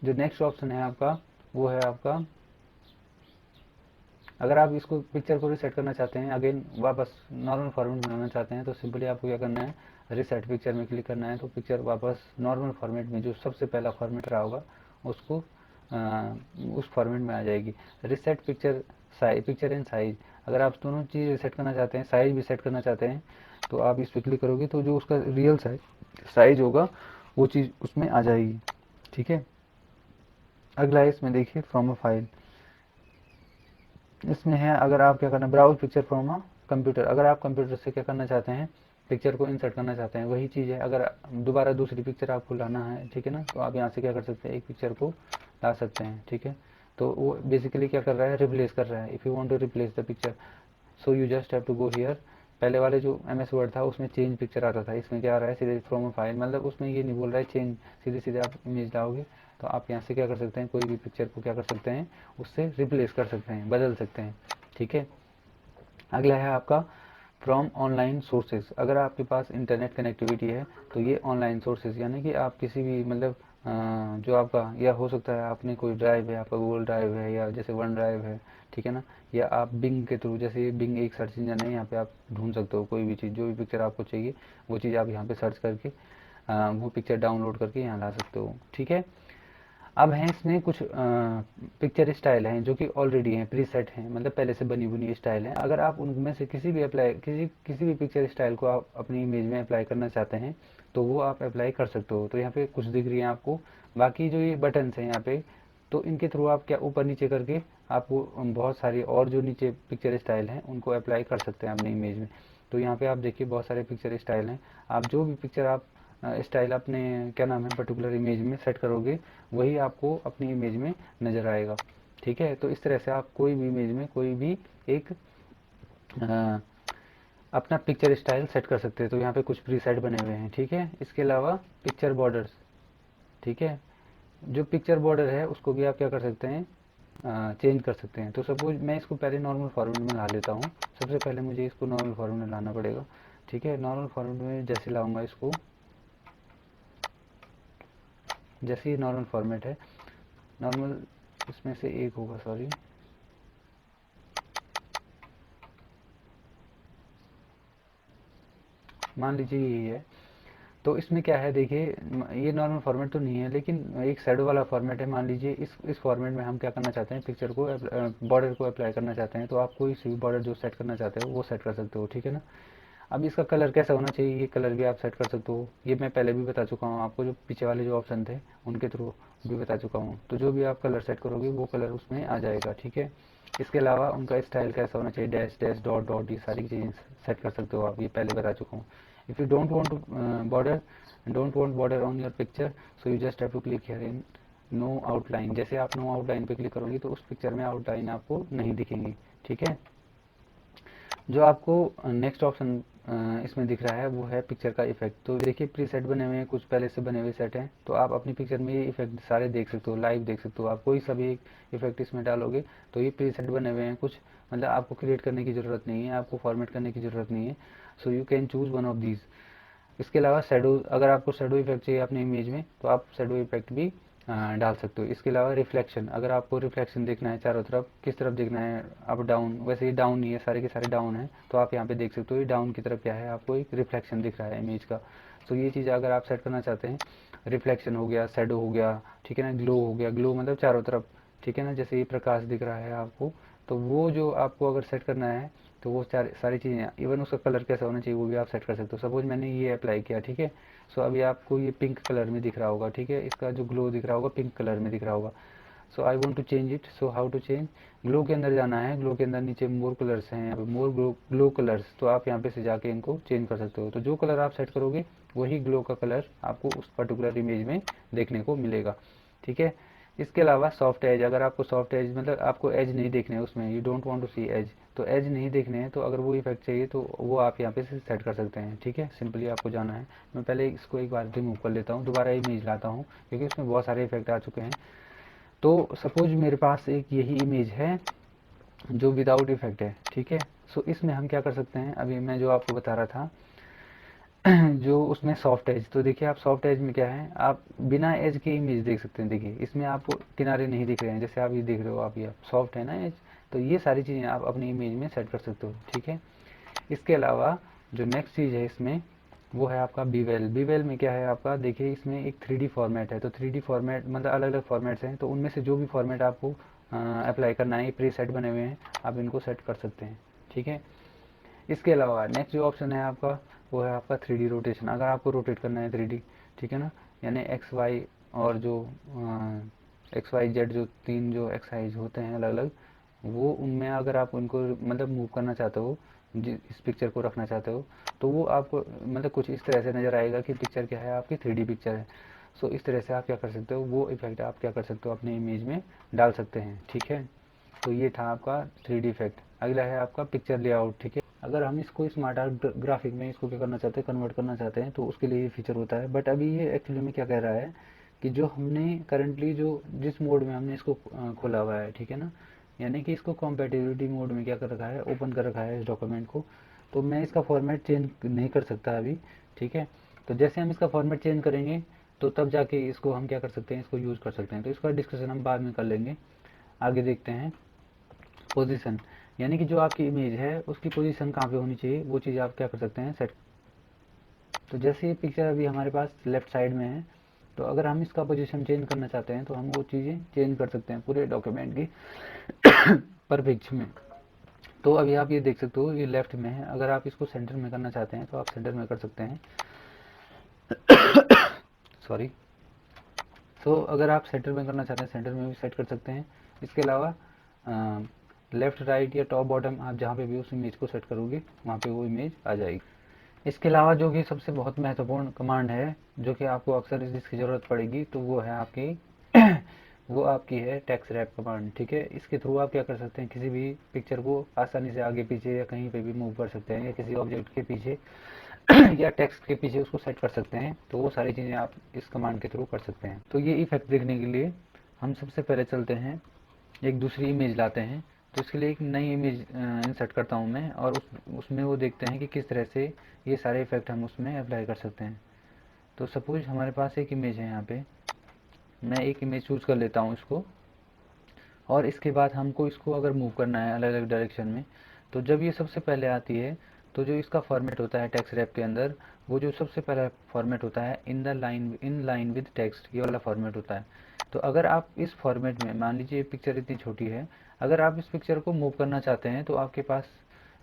जो नेक्स्ट ऑप्शन है आपका, वो है आपका, अगर आप इसको पिक्चर को रीसेट करना चाहते हैं, अगेन वापस नॉर्मल फॉर्मेट बनाना चाहते हैं, तो सिंपली आपको क्या करना है, रीसेट पिक्चर में क्लिक करना है। तो पिक्चर वापस नॉर्मल फॉर्मेट में जो सबसे पहला फॉर्मेट रहा होगा उसको उस फॉर्मेट में आ जाएगी। Reset picture size, picture and size, अगर आप दोनों चीज़ रीसेट करना चाहते हैं, साइज भी सेट करना चाहते हैं, तो आप इस पर क्लिक करोगे तो जो उसका रियल साइज होगा वो चीज़ उसमें आ जाएगी, ठीक है। अगला है इसमें देखिए फ्रॉम अ फाइल, इसमें है अगर आप क्या करना, browse picture from a computer, अगर आप कंप्यूटर से क्या करना चाहते हैं, पिक्चर को इंसर्ट करना चाहते हैं, वही चीज़ है। अगर दोबारा दूसरी पिक्चर आपको लाना है, ठीक है ना, तो आप यहाँ से क्या कर सकते हैं, एक पिक्चर को ला सकते हैं, ठीक है। तो वो बेसिकली क्या कर रहा है, रिप्लेस कर रहा है। If you want to replace the picture, so you just have to go here. पहले वाले जो MS वर्ड था उसमें चेंज पिक्चर आता था, इसमें क्या आ रहा है, सीधे फ्रॉम अ फाइल, मतलब उसमें ये नहीं बोल रहा है चेंज, सीधे सीधे आप इमेज लाओगे। तो आप यहाँ से क्या कर सकते हैं, कोई भी पिक्चर को क्या कर सकते हैं, उससे रिप्लेस कर सकते हैं, बदल सकते हैं, ठीक है। अगला है आपका फ्रॉम ऑनलाइन सोर्सेज, अगर आपके पास इंटरनेट कनेक्टिविटी है तो ये ऑनलाइन सोर्सेज, यानी कि आप किसी भी मतलब जो आपका, या हो सकता है आपने कोई ड्राइव है, आपका गूगल ड्राइव है या जैसे वन ड्राइव है, ठीक है ना। या आप बिंग के थ्रू, जैसे बिंग एक सर्च इंजन है, यहाँ पे आप ढूंढ सकते हो कोई भी चीज़, जो भी पिक्चर आपको चाहिए वो चीज़ आप यहाँ पे सर्च करके वो पिक्चर डाउनलोड करके यहाँ ला सकते हो, ठीक है। अब हैं इसमें कुछ पिक्चर स्टाइल हैं जो कि ऑलरेडी हैं, प्रीसेट हैं, मतलब पहले से बनी बुनी स्टाइल हैं। अगर आप उनमें से किसी भी किसी भी पिक्चर स्टाइल को आप अपनी इमेज में अप्लाई करना चाहते हैं तो वो आप अप्लाई कर सकते हो। तो यहाँ पे कुछ दिख रही है आपको, बाकी जो ये बटन्स हैं यहाँ पे, तो इनके थ्रू आप क्या ऊपर नीचे करके आपको बहुत सारी और जो नीचे पिक्चर स्टाइल हैं उनको अप्लाई कर सकते हैं अपनी इमेज में। तो यहाँ पे आप देखिए बहुत सारे पिक्चर स्टाइल हैं, आप जो भी पिक्चर आप स्टाइल अपने क्या नाम है पर्टिकुलर इमेज में सेट करोगे वही आपको अपनी इमेज में नज़र आएगा, ठीक है। तो इस तरह से आप कोई भी इमेज में कोई भी एक अपना पिक्चर स्टाइल सेट कर सकते हैं। तो यहाँ पे कुछ प्रीसेट बने हुए हैं, ठीक है। इसके अलावा पिक्चर बॉर्डर्स, ठीक है, जो पिक्चर बॉर्डर है उसको भी आप क्या कर सकते हैं, चेंज कर सकते हैं। तो सपोज मैं इसको पहले नॉर्मल फॉर्मेट में ला लेता हूँ। सबसे पहले मुझे इसको नॉर्मल फॉर्मेट में लाना पड़ेगा, ठीक है। नॉर्मल फॉर्मेट में जैसे लाऊंगा इसको, जैसे ही नॉर्मल फॉर्मेट है, नॉर्मल इसमें से एक होगा, सॉरी, मान लीजिए यही है। तो इसमें क्या है, देखिए ये नॉर्मल फॉर्मेट तो नहीं है, लेकिन एक शैडो वाला फॉर्मेट है। मान लीजिए इस फॉर्मेट में हम क्या करना चाहते हैं, पिक्चर को बॉर्डर को अप्लाई करना चाहते हैं। तो आप कोई सी बॉर्डर जो सेट करना चाहते हो वो सेट कर सकते हो, ठीक है ना। अब इसका कलर कैसा होना चाहिए, ये कलर भी आप सेट कर सकते हो। ये मैं पहले भी बता चुका हूँ आपको, जो पीछे वाले जो ऑप्शन थे उनके थ्रू भी बता चुका हूँ। तो जो भी आप कलर सेट करोगे वो कलर उसमें आ जाएगा, ठीक है। इसके अलावा उनका स्टाइल कैसा होना चाहिए, डैश डैश डॉट डॉट, ये सारी चीज़ें सेट कर सकते हो आप, ये पहले बता चुका हूँ। If you don't want border on your picture, so you just have to click here in no outline. जैसे आप नो आउटलाइन पे क्लिक करोगे तो उस पिक्चर में आउटलाइन आपको नहीं दिखेंगी, ठीक है। जो आपको नेक्स्ट ऑप्शन इसमें दिख रहा है वो है पिक्चर का इफेक्ट। तो देखिए प्री सेट बने हुए हैं, कुछ पहले से बने हुए सेट हैं। तो आप अपनी पिक्चर में ये इफेक्ट सारे देख सकते हो, लाइव देख सकते हो। आप कोई सा भी इफेक्ट इसमें डालोगे तो ये प्री सेट बने हुए हैं कुछ, मतलब आपको क्रिएट करने की ज़रूरत नहीं है, आपको फॉर्मेट करने की ज़रूरत नहीं है। सो you can choose one of these. इसके अलावा शेडो, अगर आपको शेडो इफेक्ट चाहिए अपने इमेज में तो आप शेडो इफेक्ट भी डाल सकते हो। इसके अलावा रिफ्लेक्शन, अगर आपको रिफ्लेक्शन देखना है चारों तरफ, किस तरफ देखना है, अप डाउन, वैसे ये डाउन नहीं है, सारे के सारे डाउन है। तो आप यहाँ पे देख सकते हो ये डाउन की तरफ क्या है, आपको एक रिफ्लेक्शन दिख रहा है इमेज का। तो ये चीज़ अगर आप सेट करना चाहते हैं, रिफ्लेक्शन हो गया, शेडो हो गया, ठीक है ना, ग्लो हो गया, ग्लो मतलब चारों तरफ, ठीक है ना, जैसे ये प्रकाश दिख रहा है आपको, तो वो जो आपको अगर सेट करना है तो वो सारी चीज़ें, इवन उसका कलर कैसा होना चाहिए वो भी आप सेट कर सकते हो। सपोज मैंने ये अप्लाई किया, ठीक है। सो अभी आपको ये पिंक कलर में दिख रहा होगा, ठीक है, इसका जो ग्लो दिख रहा होगा पिंक कलर में दिख रहा होगा। So I want to change it. So how to change, glow के अंदर जाना है, ग्लो के अंदर नीचे मोर कलर्स हैं, यहाँ पे मोर ग्लो कलर्स, तो आप यहाँ पे से जाके इनको चेंज कर सकते हो। तो जो कलर आप सेट करोगे वही ग्लो का कलर आपको उस पर्टिकुलर इमेज में देखने को मिलेगा, ठीक है। इसके अलावा सॉफ्ट एज, अगर आपको सॉफ्ट एज मतलब आपको एज नहीं देखने हैं उसमें, you don't want to see edge, तो एज नहीं देखने हैं, तो अगर वो इफेक्ट चाहिए तो वो आप यहाँ पे से सेट कर सकते हैं, ठीक है। सिंपली आपको जाना है, मैं पहले इसको एक बार रिमूव कर लेता हूँ, दोबारा इमेज लाता हूँ क्योंकि उसमें बहुत सारे इफेक्ट आ चुके हैं। तो सपोज मेरे पास एक यही इमेज है जो विदाउट इफेक्ट है, ठीक है। सो इसमें हम क्या कर सकते हैं, अभी मैं जो आपको बता रहा था जो उसमें सॉफ्ट एज, तो देखिए आप सॉफ्ट एज में क्या है, आप बिना एज के इमेज देख सकते हैं। देखिए इसमें आपको किनारे नहीं दिख रहे हैं, जैसे आप ये देख रहे हो, आप ये सॉफ्ट है ना एज। तो ये सारी चीज़ें आप अपनी इमेज में सेट कर सकते हो, ठीक है। इसके अलावा जो नेक्स्ट चीज़ है इसमें वो है आपका बीवेल। बीवेल में क्या है आपका, देखिए इसमें एक 3D फॉर्मेट है। तो 3D फॉर्मेट मतलब अलग अलग फॉर्मेट्स हैं, तो उनमें से जो भी फॉर्मेट आपको अप्लाई करना है, ये प्री सेट बने हुए हैं, आप इनको सेट कर सकते हैं, ठीक है। इसके अलावा नेक्स्ट जो ऑप्शन है आपका वो है आपका 3D रोटेशन। अगर आपको रोटेट करना है 3D, ठीक है ना, यानी एक्स वाई और जो एक्स वाई जेड जो तीन जो एक्साइज होते हैं अलग अलग, वो उनमें अगर आप उनको मतलब मूव करना चाहते हो, इस पिक्चर को रखना चाहते हो, तो वो आपको मतलब कुछ इस तरह से नज़र आएगा कि पिक्चर क्या है आपकी 3D पिक्चर है। सो इस तरह से आप क्या कर सकते हो, वो इफेक्ट आप क्या कर सकते हो अपने इमेज में डाल सकते हैं, ठीक है। तो ये था आपका 3D इफेक्ट। अगला है आपका पिक्चर लेआउट, ठीक है। अगर हम इसको स्मार्ट आर्ट ग्राफिक में इसको क्या करना चाहते हैं, कन्वर्ट करना चाहते हैं, तो उसके लिए ये फीचर होता है। बट अभी ये एक्चुअली में क्या कह रहा है कि जो हमने करंटली जो जिस मोड में हमने इसको खोला हुआ है, ठीक है ना, यानी कि इसको कॉम्पेटिबिलिटी मोड में क्या कर रखा है, ओपन कर रखा है इस डॉक्यूमेंट को। तो मैं इसका फॉर्मेट चेंज नहीं कर सकता अभी, ठीक है। तो जैसे हम इसका फॉर्मेट चेंज करेंगे तो तब जाके इसको हम क्या कर सकते हैं, इसको यूज़ कर सकते हैं। तो इसका डिस्कशन हम बाद में कर लेंगे। आगे देखते हैं पोजीशन, यानी कि जो आपकी इमेज है उसकी पोजीशन कहाँ पे होनी चाहिए, वो चीज़ आप क्या कर सकते हैं सेट। तो जैसे ये पिक्चर अभी हमारे पास लेफ्ट साइड में है, तो अगर हम इसका पोजीशन चेंज करना चाहते हैं तो हम वो चीज़ें चेंज कर सकते हैं पूरे डॉक्यूमेंट की पर पिक्चर में। तो अभी आप ये देख सकते हो ये लेफ्ट में है, अगर आप इसको सेंटर में करना चाहते हैं तो आप सेंटर में कर सकते हैं, सॉरी। सो अगर आप सेंटर में करना चाहते हैं सेंटर में भी सेट कर सकते हैं। इसके अलावा लेफ्ट राइट या टॉप बॉटम, आप जहाँ पे भी उस इमेज को सेट करोगे वहाँ पे वो इमेज आ जाएगी। इसके अलावा जो कि सबसे बहुत महत्वपूर्ण कमांड है जो कि आपको अक्सर जिसकी ज़रूरत पड़ेगी, तो वो है आपकी वो आपकी है टेक्स्ट रैप कमांड, ठीक है। इसके थ्रू आप क्या कर सकते हैं, किसी भी पिक्चर को आसानी से आगे पीछे या कहीं पे भी मूव कर सकते हैं, या किसी ऑब्जेक्ट के पीछे या टेक्स्ट के पीछे उसको सेट कर सकते हैं। तो वो सारी चीज़ें आप इस कमांड के थ्रू कर सकते हैं। तो ये इफेक्ट देखने के लिए हम सबसे पहले चलते हैं, एक दूसरी इमेज लाते हैं। तो इसके लिए एक नई इमेज इंसर्ट करता हूँ मैं, और उसमें वो देखते हैं कि किस तरह से ये सारे इफेक्ट हम उसमें अप्लाई कर सकते हैं। तो सपोज हमारे पास एक इमेज है, यहाँ पे मैं एक इमेज चूज़ कर लेता हूँ इसको, और इसके बाद हमको इसको अगर मूव करना है अलग अलग डायरेक्शन में, तो जब ये सबसे पहले आती है, तो जो इसका फॉर्मेट होता है टेक्स्ट रैप के अंदर, वो जो सबसे पहला फॉर्मेट होता है इन लाइन विद टेक्स्ट, ये वाला फॉर्मेट होता है। तो अगर आप इस फॉर्मेट में, मान लीजिए पिक्चर इतनी छोटी है, अगर आप इस पिक्चर को मूव करना चाहते हैं, तो आपके पास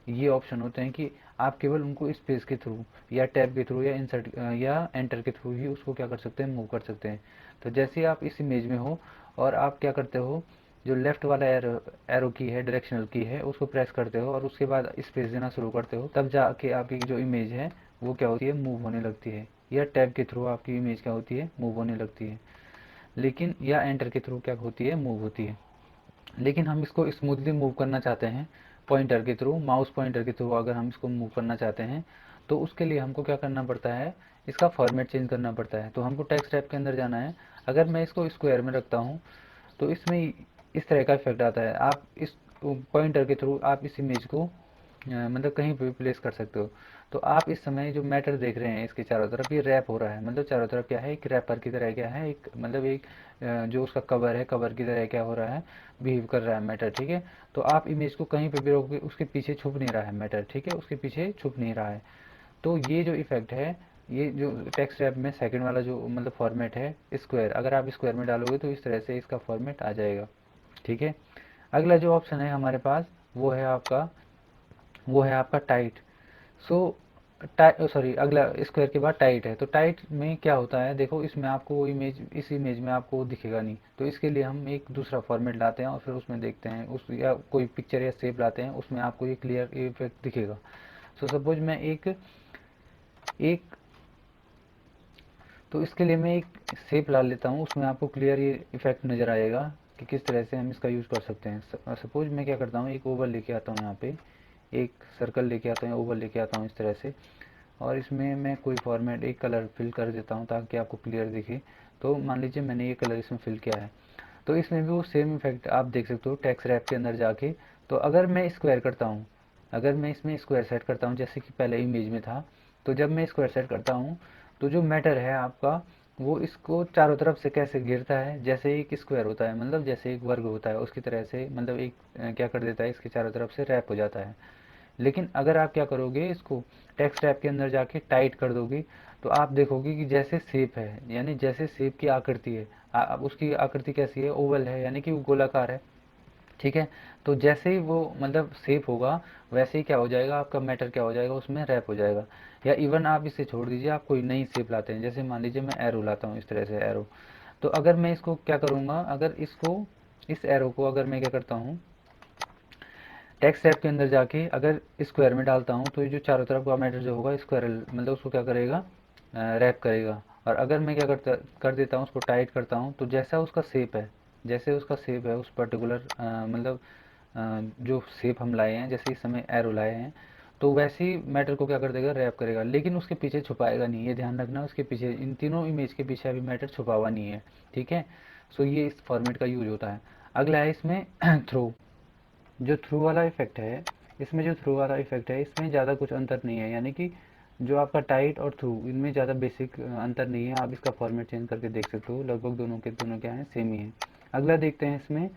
ये ऑप्शन होते हैं कि आप केवल उनको स्पेस के थ्रू या टैब के थ्रू या इंसर्ट या एंटर के थ्रू ही उसको क्या कर सकते हैं, मूव कर सकते हैं। तो जैसे आप इस इमेज में हो और आप क्या करते हो, जो लेफ्ट वाला एरो की है, डायरेक्शनल की है, उसको प्रेस करते हो और उसके बाद स्पेस देना शुरू करते हो, तब जाके आपकी जो इमेज है वो क्या होती है, मूव होने लगती है। या टैब के थ्रू आपकी इमेज क्या होती है, मूव होने लगती है। लेकिन या एंटर के थ्रू क्या होती है, मूव होती है। लेकिन हम इसको स्मूथली मूव करना चाहते हैं पॉइंटर के थ्रू, माउस पॉइंटर के थ्रू अगर हम इसको मूव करना चाहते हैं, तो उसके लिए हमको क्या करना पड़ता है, इसका फॉर्मेट चेंज करना पड़ता है। तो हमको टेक्स्ट टैब के अंदर जाना है। अगर मैं इसको स्क्वायर में रखता हूँ, तो इसमें इस तरह का इफेक्ट आता है। आप इस पॉइंटर के थ्रू आप इस इमेज को मतलब कहीं पे भी प्लेस कर सकते हो। तो आप इस समय जो मैटर देख रहे हैं इसके चारों तरफ, ये रैप हो रहा है। मतलब चारों तरफ क्या है, एक रैपर की तरह क्या है, एक मतलब एक जो उसका कवर है, कवर की तरह क्या हो रहा है, बिहेव कर रहा है मैटर। ठीक है, तो आप इमेज को कहीं पे भी रोकोगे, उसके पीछे छुप नहीं रहा है मैटर। ठीक है, उसके पीछे छुप नहीं रहा है। तो ये जो इफेक्ट है, ये जो टेक्स्ट रैप में सेकंड वाला जो मतलब फॉर्मेट है स्क्वायर, अगर आप स्क्वायर में डालोगे तो इस तरह से इसका फॉर्मेट आ जाएगा। ठीक है, अगला जो ऑप्शन है हमारे पास, वो है आपका टाइट। सो सॉरी, अगला स्क्वायर के बाद टाइट है। तो टाइट में क्या होता है, देखो इसमें आपको इमेज, इस इमेज में आपको दिखेगा नहीं। तो इसके लिए हम एक दूसरा फॉर्मेट लाते हैं और फिर उसमें देखते हैं उस, या कोई पिक्चर या शेप लाते हैं, उसमें आपको ये क्लियर इफेक्ट दिखेगा। सो सपोज मैं एक एक तो इसके लिए मैं एक शेप ला लेता हूँ, उसमें आपको क्लियर ये इफेक्ट नज़र आएगा कि किस तरह से हम इसका यूज़ कर सकते हैं। सपोज मैं क्या करता हूँ, एक ओवल लेके आता हूँ, यहाँ पे एक सर्कल लेके आता हूँ, ओवल लेके आता हूँ इस तरह से, और इसमें मैं कोई फॉर्मेट, एक कलर फिल कर देता हूँ ताकि आपको क्लियर दिखे। तो मान लीजिए मैंने ये कलर इसमें फिल किया है, तो इसमें भी वो सेम इफेक्ट आप देख सकते हो टेक्स्ट रैप के अंदर जाके। तो अगर मैं स्क्वायर करता हूँ, अगर मैं इसमें स्क्वायर सेट करता हूँ जैसे कि पहले इमेज में था, तो जब मैं स्क्वायर सेट करता हूँ, तो जो मैटर है आपका, वो इसको चारों तरफ से कैसे घेरता है, जैसे एक स्क्वायर होता है, मतलब जैसे एक वर्ग होता है उसकी तरह से, मतलब एक क्या कर देता है, इसके चारों तरफ से रैप हो जाता है। लेकिन अगर आप क्या करोगे, इसको टेक्स्ट टैब के अंदर जाके टाइट कर दोगे, तो आप देखोगे कि जैसे शेप है, यानी जैसे शेप की आकृति है, अब उसकी आकृति कैसी है, ओवल है, यानी कि वो गोलाकार है। ठीक है, तो जैसे ही वो मतलब शेप होगा, वैसे ही क्या हो जाएगा, आपका मैटर क्या हो जाएगा, उसमें रैप हो जाएगा। या इवन आप इसे छोड़ दीजिए, आप कोई नई शेप लाते हैं, जैसे मान लीजिए मैं एरो लाता हूँ, इस तरह से एरो। तो अगर मैं इसको क्या करूँगा, अगर इसको, इस एरो को अगर मैं क्या करता हूँ, टेक्स्ट टैब के अंदर जाके अगर स्क्वायर में डालता हूँ, तो ये जो चारों तरफ का मैटर जो होगा स्क्वायर, मतलब उसको क्या करेगा, रैप करेगा। और अगर मैं क्या करता कर देता हूँ, उसको टाइट करता हूँ, तो जैसा उसका शेप है, जैसे उसका शेप है उस पर्टिकुलर मतलब जो शेप हम लाए हैं, जैसे इस समय एरो लाए हैं, तो वैसे ही मैटर को क्या कर देगा, रैप करेगा। लेकिन उसके पीछे छुपाएगा नहीं, ये ध्यान रखना, उसके पीछे, इन तीनों इमेज के पीछे अभी मैटर छुपा हुआ नहीं है। ठीक है, सो ये इस फॉर्मेट का यूज होता है। अगला है इसमें थ्रो। जो थ्रू वाला इफेक्ट है, इसमें जो थ्रू वाला इफेक्ट है, इसमें ज़्यादा कुछ अंतर नहीं है, यानी कि जो आपका टाइट और थ्रू, इनमें ज़्यादा बेसिक अंतर नहीं है। आप इसका फॉर्मेट चेंज करके देख सकते हो, लगभग दोनों के दोनों क्या हैं, सेम ही है। अगला देखते हैं इसमें,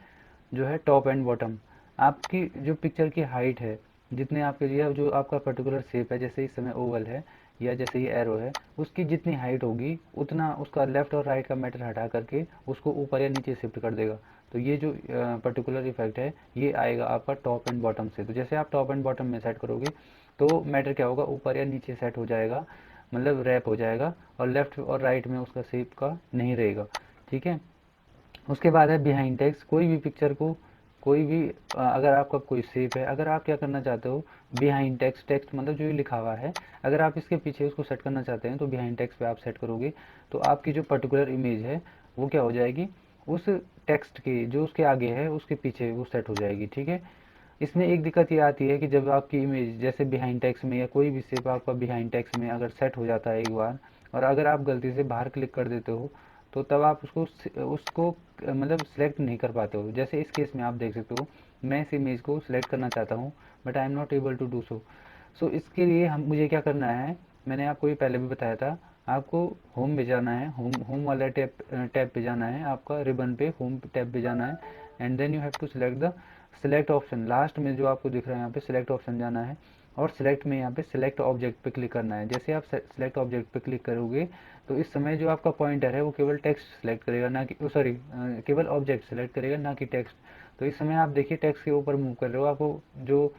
जो है टॉप एंड बॉटम। आपकी जो पिक्चर की हाइट है, जितने आपके लिए जो आपका पर्टिकुलर शेप है, जैसे इस समय ओवल है या जैसे ये एरो है, उसकी जितनी हाइट होगी उतना उसका लेफ्ट और राइट का मैटर हटा करके उसको ऊपर या नीचे शिफ्ट कर देगा। तो ये जो पर्टिकुलर इफेक्ट है, ये आएगा आपका टॉप एंड बॉटम से। तो जैसे आप टॉप एंड बॉटम में सेट करोगे, तो मैटर क्या होगा, ऊपर या नीचे सेट हो जाएगा, मतलब रैप हो जाएगा, और लेफ्ट और राइट में उसका शेप का नहीं रहेगा। ठीक है, उसके बाद है बिहाइंड टेक्स्ट। कोई भी पिक्चर को, कोई भी अगर आपका कोई शेप है, अगर आप क्या करना चाहते हो, बिहाइंड टेक्स्ट, टेक्स्ट मतलब जो ये लिखा हुआ है, अगर आप इसके पीछे उसको सेट करना चाहते हैं, तो बिहाइंड टेक्स्ट पे आप सेट करोगे, तो आपकी जो पर्टिकुलर इमेज है वो क्या हो जाएगी, उस टेक्स्ट के जो उसके आगे है उसके पीछे वो सेट हो जाएगी। ठीक है, इसमें एक दिक्कत ये आती है कि जब आपकी इमेज जैसे बिहाइंड टेक्स्ट में या कोई भी शेप आपका बिहाइंड टेक्स्ट में अगर सेट हो जाता है एक बार, और अगर आप गलती से बाहर क्लिक कर देते हो, तो तब आप उसको उसको मतलब सेलेक्ट नहीं कर पाते हो। जैसे इस केस में आप देख सकते हो, मैं इस इमेज को सिलेक्ट करना चाहता हूँ, but I am not able to do so. So इसके लिए हम मुझे क्या करना है, मैंने आपको ये पहले भी बताया था, आपको होम पे जाना है, होम होम वाला टैब पे जाना है, आपका रिबन पे होम टैब पे जाना है, and then you have to select the select option. Last में जो आपको दिख रहा है यहाँ पे सिलेक्ट ऑप्शन जाना है, और सिलेक्ट में यहाँ पे सिलेक्ट ऑब्जेक्ट पे क्लिक करना है। जैसे आप सिलेक्ट ऑब्जेक्ट पे क्लिक करोगे, तो इस समय जो आपका पॉइंटर है वो केवल टेक्स्ट सिलेक्ट करेगा, ना कि सॉरी केवल ऑब्जेक्ट सिलेक्ट करेगा, ना कि टेक्स्ट। तो इस समय आप देखिए टेक्स्ट के ऊपर मूव कर रहे हो, आपको जो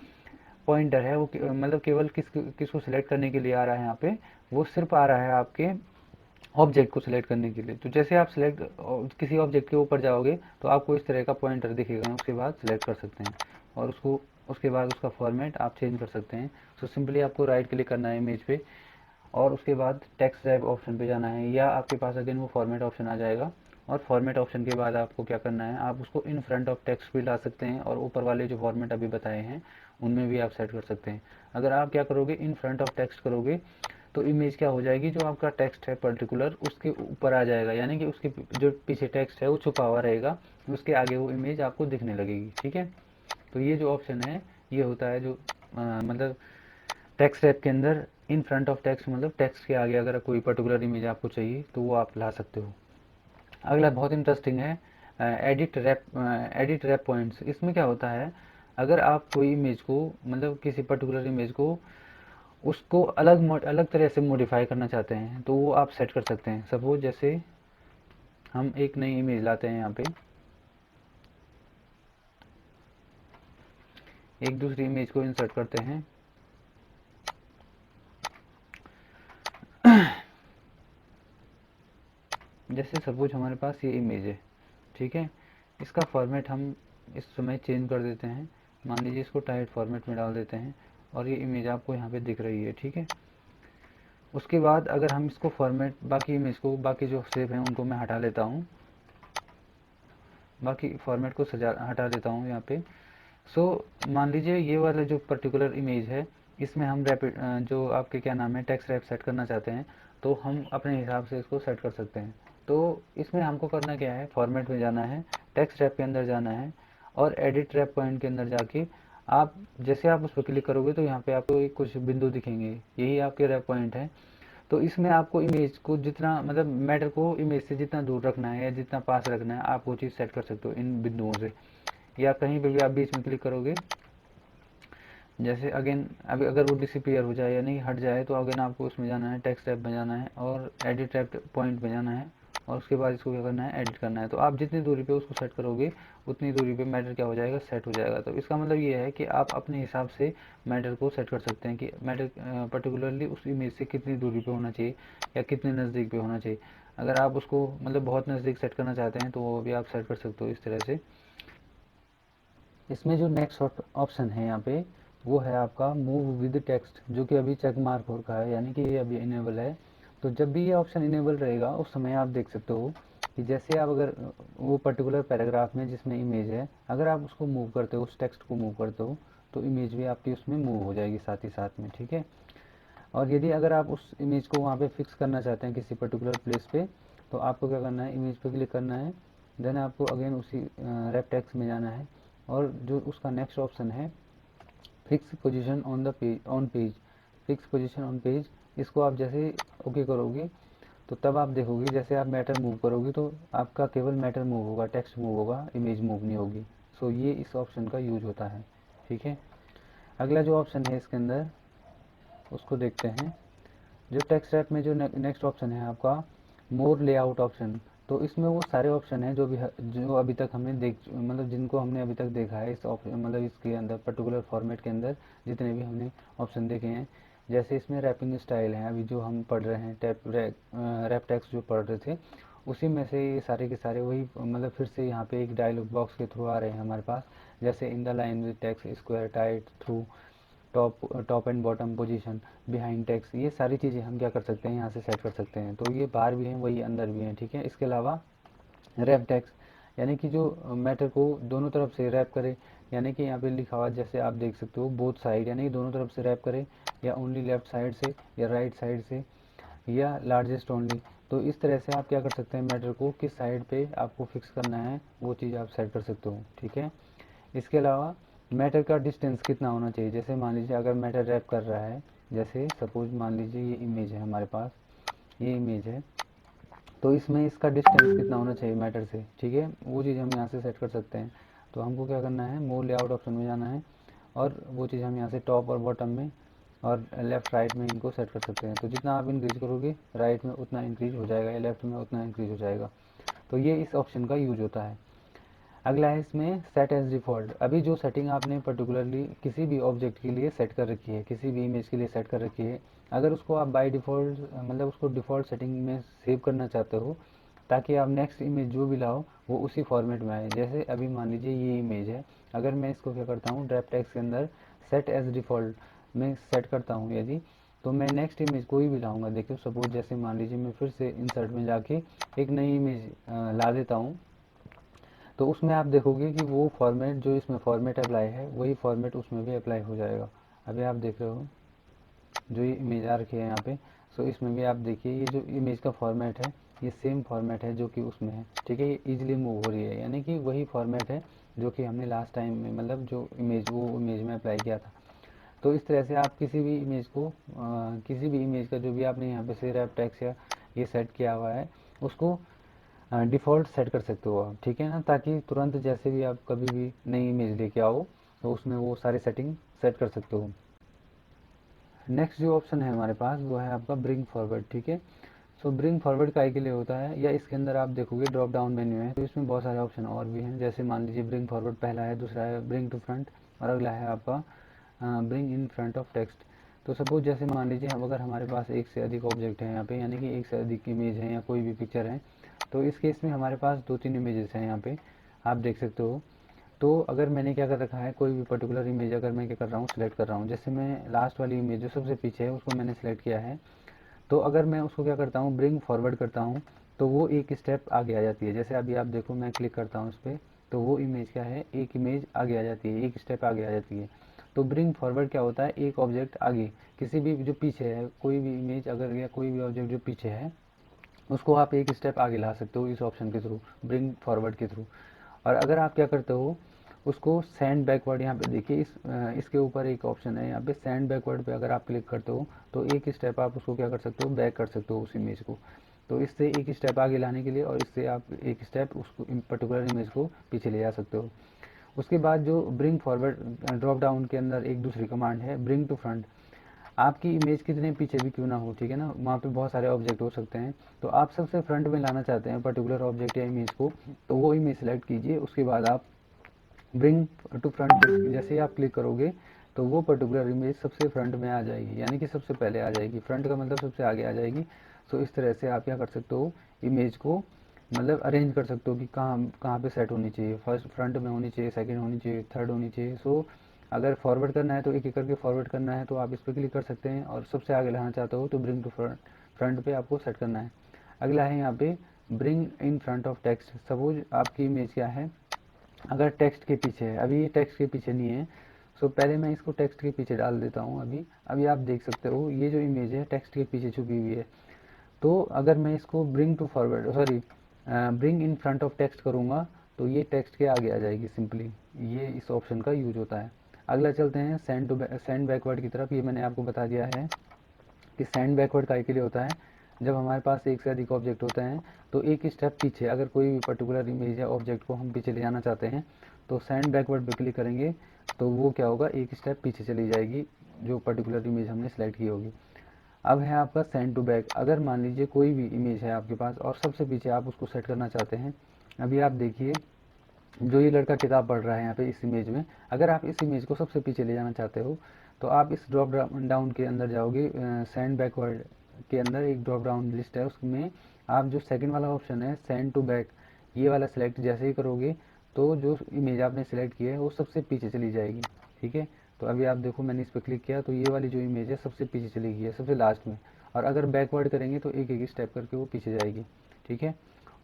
पॉइंटर है वो मतलब केवल किसको सिलेक्ट करने के लिए आ रहा है यहाँ पे, वो सिर्फ आ रहा है आपके ऑब्जेक्ट को सिलेक्ट करने के लिए। तो जैसे आप सिलेक्ट किसी ऑब्जेक्ट के ऊपर जाओगे, तो आपको इस तरह का पॉइंटर दिखेगा, उसके बाद सिलेक्ट कर सकते हैं, और उसके बाद उसका फॉर्मेट आप चेंज कर सकते हैं। सो सिंपली आपको राइट क्लिक करना है इमेज पे, और उसके बाद टेक्स्ट रैप ऑप्शन पे जाना है, या आपके पास अगेन वो फॉर्मेट ऑप्शन आ जाएगा। और फॉर्मेट ऑप्शन के बाद आपको क्या करना है, आप उसको इन फ्रंट ऑफ टेक्स्ट भी ला सकते हैं, और ऊपर वाले जो फॉर्मेट अभी बताए हैं उनमें भी आप सेट कर सकते हैं। अगर आप क्या करोगे, इन फ्रंट ऑफ टेक्स्ट करोगे, तो इमेज क्या हो जाएगी, जो आपका टेक्स्ट है पर्टिकुलर उसके ऊपर आ जाएगा, यानी कि उसके जो पीछे टेक्स्ट है वो छुपा हुआ रहेगा, उसके आगे वो इमेज आपको दिखने लगेगी। ठीक है, तो ये जो ऑप्शन है ये होता है जो मतलब टेक्स्ट रैप के अंदर इन फ्रंट ऑफ टेक्स्ट, मतलब टेक्स्ट के आगे अगर कोई पर्टिकुलर इमेज आपको चाहिए तो वो आप ला सकते हो। अगला बहुत इंटरेस्टिंग है, एडिट रैप पॉइंट्स। इसमें क्या होता है, अगर आप कोई इमेज को मतलब किसी पर्टिकुलर इमेज को उसको अलग अलग तरह से मॉडिफाई करना चाहते हैं, तो वो आप सेट कर सकते हैं। सपोज जैसे हम एक नई इमेज लाते हैं, यहाँ पे एक दूसरी इमेज को इंसर्ट करते हैं। जैसे सपोज हमारे पास ये इमेज है, ठीक है, इसका फॉर्मेट हम इस समय चेंज कर देते हैं। मान लीजिए इसको टाइट फॉर्मेट में डाल देते हैं, और ये इमेज आपको यहाँ पे दिख रही है। ठीक है, उसके बाद अगर हम इसको फॉर्मेट, बाकी इमेज को, बाकी जो शेप हैं उनको मैं हटा लेता हूँ, बाकी फॉर्मेट को हटा देता हूँ यहाँ पे। सो मान लीजिए ये वाला जो पर्टिकुलर इमेज है, इसमें हम रैपिड जो आपके क्या नाम है टेक्स्ट रैप सेट करना चाहते हैं, तो हम अपने हिसाब से इसको सेट कर सकते हैं। तो इसमें हमको करना क्या है, फॉर्मेट में जाना है, टेक्स्ट रैप के अंदर जाना है, और एडिट रैप पॉइंट के अंदर जाके आप जैसे आप उस पर क्लिक करोगे, तो यहाँ पे आपको एक कुछ बिंदु दिखेंगे, यही आपके रैप पॉइंट है। तो इसमें आपको इमेज को जितना मतलब मैटर को इमेज से जितना दूर रखना है या जितना पास रखना है, आप वो चीज़ सेट कर सकते हो इन बिंदुओं से, या कहीं पे भी आप बीच में क्लिक करोगे। जैसे अगेन अभी अगर वो डिसअपीयर हो जाए या नहीं हट जाए, तो अगेन आपको उसमें जाना है, टेक्स्ट टैब में जाना है, और एडिट टैब पॉइंट में जाना है, और उसके बाद इसको क्या करना है, एडिट करना है। तो आप जितनी दूरी पे उसको सेट करोगे, उतनी दूरी पे मैटर क्या हो जाएगा, सेट हो जाएगा। तो इसका मतलब ये है कि आप अपने हिसाब से मैटर को सेट कर सकते हैं कि मैटर पर्टिकुलरली उस इमेज से कितनी दूरी पे होना चाहिए या कितने नज़दीक पे होना चाहिए। अगर आप उसको मतलब बहुत नज़दीक सेट करना चाहते हैं, तो वो भी आप सेट कर सकते हो इस तरह से। इसमें जो नेक्स्ट ऑप्शन है यहाँ पे, वो है आपका मूव विद टेक्स्ट, जो कि अभी चेक मार्क हो रखा है, यानी कि ये अभी इनेबल है। तो जब भी ये ऑप्शन इनेबल रहेगा, उस समय आप देख सकते हो कि जैसे आप अगर वो पर्टिकुलर पैराग्राफ में जिसमें इमेज है, अगर आप उसको मूव करते हो, उस टेक्स्ट को मूव करते हो, तो इमेज भी आपकी उसमें मूव हो जाएगी साथ ही साथ में। ठीक है, और यदि अगर आप उस इमेज को वहाँ पे फिक्स करना चाहते हैं किसी पर्टिकुलर प्लेस पे, तो आपको क्या करना है, इमेज पे क्लिक करना है, देन आपको अगेन उसी रैप टेक्स्ट में जाना है, और जो उसका नेक्स्ट ऑप्शन है fix position on the page, on page, fix position on page, इसको आप जैसे ओके करोगे, तो तब आप देखोगे जैसे आप मैटर मूव करोगे, तो आपका केवल मैटर मूव होगा, टेक्स्ट मूव होगा, इमेज मूव नहीं होगी। सो ये इस ऑप्शन का यूज होता है। ठीक है, अगला जो ऑप्शन है इसके अंदर, उसको देखते हैं। जो टेक्स्ट रैप में जो नेक्स्ट ऑप्शन है आपका मोर लेआउट ऑप्शन, तो इसमें वो सारे ऑप्शन हैं जो अभी तक हमने मतलब जिनको हमने अभी तक देखा है इस ऑप्शन, मतलब इसके अंदर पर्टिकुलर फॉर्मेट के अंदर जितने भी हमने ऑप्शन देखे हैं। जैसे इसमें रैपिंग स्टाइल है, अभी जो हम पढ़ रहे हैं रैप टेक्स्ट जो पढ़ रहे थे, उसी में से ये सारे के सारे वही मतलब फिर से यहाँ पे एक डायलॉग बॉक्स के थ्रू आ रहे हैं हमारे पास। जैसे in the line with text square tight through top and bottom position behind text, ये सारी चीज़ें हम क्या कर सकते हैं, यहाँ से सेट कर सकते हैं। तो ये बाहर भी हैं, वही अंदर भी हैं। ठीक है, इसके अलावा रैप टेक्स्ट, यानी कि जो मैटर को दोनों तरफ से रैप करे, यानी कि यहाँ पे लिखा हुआ जैसे आप देख सकते हो बोथ साइड, यानी कि दोनों तरफ से रैप करे, या ओनली लेफ्ट साइड से या राइट साइड से, या लार्जेस्ट ओनली। तो इस तरह से आप क्या कर सकते हैं, मैटर को किस साइड पे आपको फिक्स करना है वो चीज़ आप सेट कर सकते हो। ठीक है, इसके अलावा मैटर का डिस्टेंस कितना होना चाहिए। जैसे मान लीजिए अगर मैटर रैप कर रहा है, जैसे सपोज मान लीजिए ये इमेज है हमारे पास, ये इमेज है, तो इसमें इसका डिस्टेंस कितना होना चाहिए मैटर से। ठीक है, वो चीज़ हम यहाँ से सेट कर सकते हैं। तो हमको क्या करना है, मोर लेआउट ऑप्शन में जाना है, और वो चीज़ हम यहाँ से टॉप और बॉटम में और लेफ़्ट राइट में इनको सेट कर सकते हैं। तो जितना आप इंक्रीज करोगे राइट में उतना इंक्रीज हो जाएगा, या लेफ्ट में उतना इंक्रीज हो जाएगा। तो ये इस ऑप्शन का यूज होता है। अगला है इसमें सेट एज डिफ़ॉल्ट। अभी जो सेटिंग आपने पर्टिकुलरली किसी भी ऑब्जेक्ट के लिए सेट कर रखी है, किसी भी इमेज के लिए सेट कर रखी है, अगर उसको आप बाय डिफ़ॉल्ट मतलब उसको डिफ़ॉल्ट सेटिंग में सेव करना चाहते हो, ताकि आप नेक्स्ट इमेज जो भी लाओ वो उसी फॉर्मेट में आए। जैसे अभी मान लीजिए ये इमेज है, अगर मैं इसको क्या करता हूँ ड्रैप टेक्स्ट के अंदर सेट एज डिफ़ॉल्ट में सेट करता हूँ यदि, तो मैं नेक्स्ट इमेज कोई भी लाऊंगा। देखिए सपोज जैसे मान लीजिए मैं फिर से इंसर्ट में जाके एक नई इमेज ला देता हूँ, तो उसमें आप देखोगे कि वो फॉर्मेट जो इसमें फॉर्मेट अप्लाई है वही फॉर्मेट उसमें भी अप्लाई हो जाएगा। अभी आप देख रहे हो जो ये इमेज आ रखी है यहाँ पे, सो इसमें भी आप देखिए ये जो इमेज का फॉर्मेट है ये सेम फॉर्मेट है जो कि उसमें है। ठीक है, ये इजीली मूव हो रही है, यानी कि वही फॉर्मेट है जो कि हमने लास्ट टाइम में मतलब जो इमेज वो इमेज में अप्लाई किया था। तो इस तरह से आप किसी भी इमेज को किसी भी इमेज का जो भी आपने यहाँ पे से रैप टेक्स्ट या ये सेट किया हुआ है उसको डिफ़ॉल्ट सेट कर सकते हो आप। ठीक है ना, ताकि तुरंत जैसे भी आप कभी भी नई इमेज लेके आओ तो उसमें वो सारे सेटिंग सेट कर सकते हो। नेक्स्ट जो ऑप्शन है हमारे पास वो है आपका ब्रिंग फॉरवर्ड। ठीक है, सो ब्रिंग फॉरवर्ड काय के लिए होता है, या इसके अंदर आप देखोगे ड्रॉप डाउन मेन्यू है, तो इसमें बहुत सारे ऑप्शन और भी हैं। जैसे मान लीजिए ब्रिंग फॉरवर्ड पहला है, दूसरा है ब्रिंग टू फ्रंट, और अगला है आपका bring in front of text. तो सपोज जैसे मान लीजिए हम अगर हमारे पास एक से अधिक ऑब्जेक्ट है यहाँ पे, यानी कि एक से अधिक इमेज है या कोई भी पिक्चर है, तो इस केस में हमारे पास 2-3 इमेजेस हैं यहाँ पे, आप देख सकते हो। तो अगर मैंने क्या कर रखा है, कोई भी पर्टिकुलर इमेज अगर मैं क्या कर रहा हूँ सिलेक्ट कर रहा हूँ, जैसे मैं लास्ट वाली इमेज जो सबसे पीछे है उसको मैंने सेलेक्ट किया है, तो अगर मैं उसको क्या करता हूँ ब्रिंग फॉरवर्ड करता हूँ तो वो एक स्टेप आगे आ जाती है। जैसे अभी आप देखो मैं क्लिक करता हूँ उस पर, तो वो इमेज क्या है, एक इमेज आगे आ जाती है, एक स्टेप आगे आ जाती है। तो ब्रिंग फॉरवर्ड क्या होता है, एक ऑब्जेक्ट आगे, किसी भी जो पीछे है कोई भी इमेज अगर या कोई भी ऑब्जेक्ट जो पीछे है उसको आप एक स्टेप आगे ला सकते हो इस ऑप्शन के थ्रू, ब्रिंग फॉरवर्ड के थ्रू। और अगर आप क्या करते हो उसको सेंड बैकवर्ड, यहाँ पे देखिए इसके ऊपर एक ऑप्शन है यहाँ पे सेंड बैकवर्ड पे अगर आप क्लिक करते हो तो एक स्टेप आप उसको क्या कर सकते हो, बैक कर सकते हो उस इमेज को। तो इससे एक स्टेप आगे लाने के लिए, और इससे आप एक स्टेप उसको पर्टिकुलर इमेज को पीछे ले जा सकते हो। उसके बाद जो ब्रिंग फॉरवर्ड ड्रॉप डाउन के अंदर एक दूसरी कमांड है ब्रिंग टू फ्रंट। आपकी इमेज कितने पीछे भी क्यों ना हो, ठीक है ना, वहाँ पे बहुत सारे ऑब्जेक्ट हो सकते हैं, तो आप सबसे फ्रंट में लाना चाहते हैं पर्टिकुलर ऑब्जेक्ट या इमेज को, तो वो इमेज सेलेक्ट कीजिए। उसके बाद आप ब्रिंग टू फ्रंट पे जैसे ही आप क्लिक करोगे तो वो पर्टिकुलर इमेज सबसे फ्रंट में आ जाएगी, यानी कि सबसे पहले आ जाएगी, फ्रंट का मतलब सबसे आगे आ जाएगी। सो इस तरह से आप क्या कर सकते हो, इमेज को मतलब अरेंज कर सकते हो कि कहाँ कहाँ पे सेट होनी चाहिए, फर्स्ट फ्रंट में होनी चाहिए, सेकंड होनी चाहिए, थर्ड होनी चाहिए। सो अगर फॉरवर्ड करना है तो एक एक करके फॉरवर्ड करना है तो आप इस पर क्लिक कर सकते हैं, और सबसे आगे लाना चाहते हो तो ब्रिंग टू फ्रंट पे आपको सेट करना है। अगला है यहाँ पे bring in front of text. Suppose आपकी इमेज क्या है, अगर टेक्स्ट के पीछे है, अभी ये टेक्स्ट के पीछे नहीं है, सो पहले मैं इसको टेक्स्ट के पीछे डाल देता हूँ। अभी अभी आप देख सकते हो ये जो इमेज है टेक्स्ट के पीछे छुपी हुई है। तो अगर मैं इसको bring to forward sorry bring in front of text करूँगा तो ये टेक्स्ट के आगे आ जाएगी सिंपली। ये इस ऑप्शन का यूज होता है। अगला चलते हैं सेंड बैकवर्ड की तरफ। ये मैंने आपको बता दिया है कि सेंड बैकवर्ड का के लिए होता है, जब हमारे पास एक से अधिक ऑब्जेक्ट होते हैं तो एक स्टेप पीछे अगर कोई भी पर्टिकुलर इमेज या ऑब्जेक्ट को हम पीछे ले जाना चाहते हैं तो सेंड बैकवर्ड पे क्लिक करेंगे तो वो क्या होगा, एक स्टेप पीछे चली जाएगी जो पर्टिकुलर इमेज हमने सेलेक्ट की होगी। अब है आपका सेंड टू बैक। अगर मान लीजिए कोई भी इमेज है आपके पास और सबसे पीछे आप उसको सेट करना चाहते हैं, अभी आप देखिए जो ये लड़का किताब पढ़ रहा है यहाँ पे इस इमेज में, अगर आप इस इमेज को सबसे पीछे ले जाना चाहते हो तो आप इस ड्रॉप डाउन के अंदर जाओगे, सेंड बैकवर्ड के अंदर एक ड्रॉप डाउन लिस्ट है, उसमें आप जो सेकंड वाला ऑप्शन है सेंड टू बैक, ये वाला सेलेक्ट जैसे ही करोगे तो जो इमेज आपने सेलेक्ट की है वो सबसे पीछे चली जाएगी। ठीक है, तो अभी आप देखो मैंने इस पर क्लिक किया तो ये वाली जो इमेज है सबसे पीछे चली गई है, सबसे लास्ट में, और अगर बैकवर्ड करेंगे तो एक एक स्टेप करके वो पीछे जाएगी। ठीक है,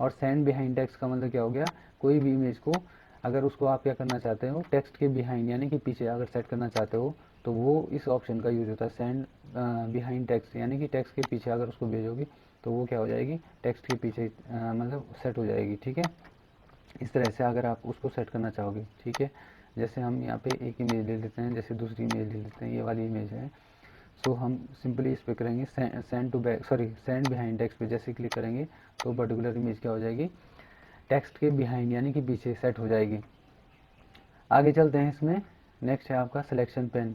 और सेंड बिहाइंड टेक्स्ट का मतलब क्या हो गया, कोई भी इमेज को अगर उसको आप क्या करना चाहते हो, टेक्स्ट के बिहाइंड यानी कि पीछे अगर सेट करना चाहते हो तो वो इस ऑप्शन का यूज होता है, सेंड बिहाइंड टेक्स्ट, यानी कि टेक्स्ट के पीछे अगर उसको भेजोगे तो वो क्या हो जाएगी, टेक्स्ट के पीछे मतलब सेट हो जाएगी। ठीक है, इस तरह से अगर आप उसको सेट करना चाहोगे। ठीक है, जैसे हम यहाँ पे एक इमेज ले लेते हैं, जैसे दूसरी इमेज ले लेते हैं, ये वाली इमेज है। सो हम सिंपली इस पर करेंगे send to back, sorry send behind text पे जैसे क्लिक करेंगे तो पर्टिकुलर इमेज क्या हो जाएगी, टेक्स्ट के बिहाइंड यानी कि पीछे सेट हो जाएगी। आगे चलते हैं, इसमें नेक्स्ट है आपका सिलेक्शन पेन।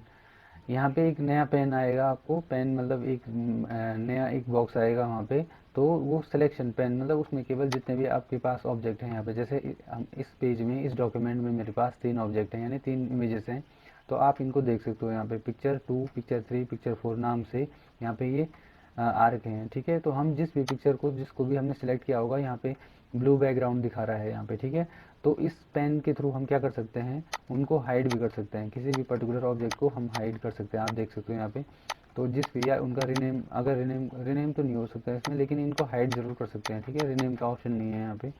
यहाँ पे एक नया पेन आएगा आपको, पेन मतलब एक नया एक बॉक्स आएगा वहाँ पे, तो वो सिलेक्शन पेन मतलब उसमें केवल जितने भी आपके पास ऑब्जेक्ट हैं यहाँ पे, जैसे हम इस पेज में इस डॉक्यूमेंट में मेरे पास 3 ऑब्जेक्ट हैं यानी 3 इमेजेस हैं, तो आप इनको देख सकते हो यहाँ पे पिक्चर 2, पिक्चर 3, पिक्चर 4 नाम से यहाँ पे ये आ रखे हैं। ठीक है, तो हम जिस भी पिक्चर को जिसको भी हमने सेलेक्ट किया होगा, यहाँ पे ब्लू बैकग्राउंड दिखा रहा है यहाँ पे। ठीक है, तो इस पेन के थ्रू हम क्या कर सकते हैं, उनको हाइड भी कर सकते हैं, किसी भी पर्टिकुलर ऑब्जेक्ट को हम हाइड कर सकते हैं। आप देख सकते हो यहाँ पे, तो जिस भी या उनका रीनेम, अगर रीनेम तो नहीं हो सकता है इसमें, लेकिन इनको हाइड जरूर कर सकते हैं। ठीक है, रीनेम का ऑप्शन नहीं है यहाँ पे,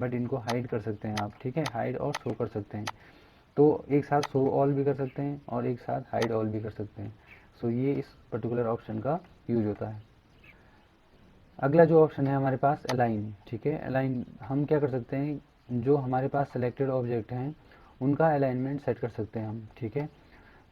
बट इनको हाइड कर सकते हैं आप। ठीक है, हाइड और शो कर सकते हैं, तो एक साथ शो ऑल भी कर सकते हैं और एक साथ हाइड ऑल भी कर सकते हैं। सो ये इस पर्टिकुलर ऑप्शन का यूज होता है। अगला जो ऑप्शन है हमारे पास अलाइन। ठीक है, अलाइन हम क्या कर सकते हैं, जो हमारे पास सिलेक्टेड ऑब्जेक्ट हैं उनका अलाइनमेंट सेट कर सकते हैं हम। ठीक है,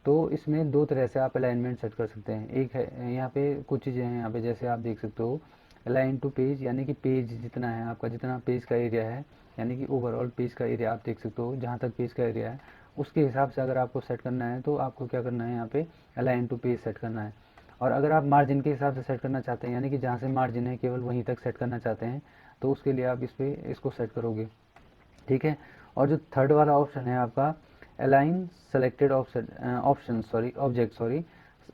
तो इसमें 2 तरह से आप अलाइनमेंट सेट कर सकते हैं। एक है यहाँ पे कुछ चीज़ें हैं यहाँ पे, जैसे आप देख सकते हो अलाइन टू पेज, यानी कि पेज जितना है आपका, जितना पेज का एरिया है, यानी कि ओवरऑल पेज का एरिया आप देख सकते हो, जहाँ तक पेज का एरिया है उसके हिसाब से अगर आपको सेट करना है तो आपको क्या करना है, यहाँ पे अलाइन टू पेज सेट करना है। और अगर आप मार्जिन के हिसाब से सेट करना चाहते हैं, यानी कि जहाँ से मार्जिन है केवल वहीं तक सेट करना चाहते हैं, तो उसके लिए आप इसको सेट करोगे। ठीक है, और जो थर्ड वाला ऑप्शन है आपका align selected option sorry object sorry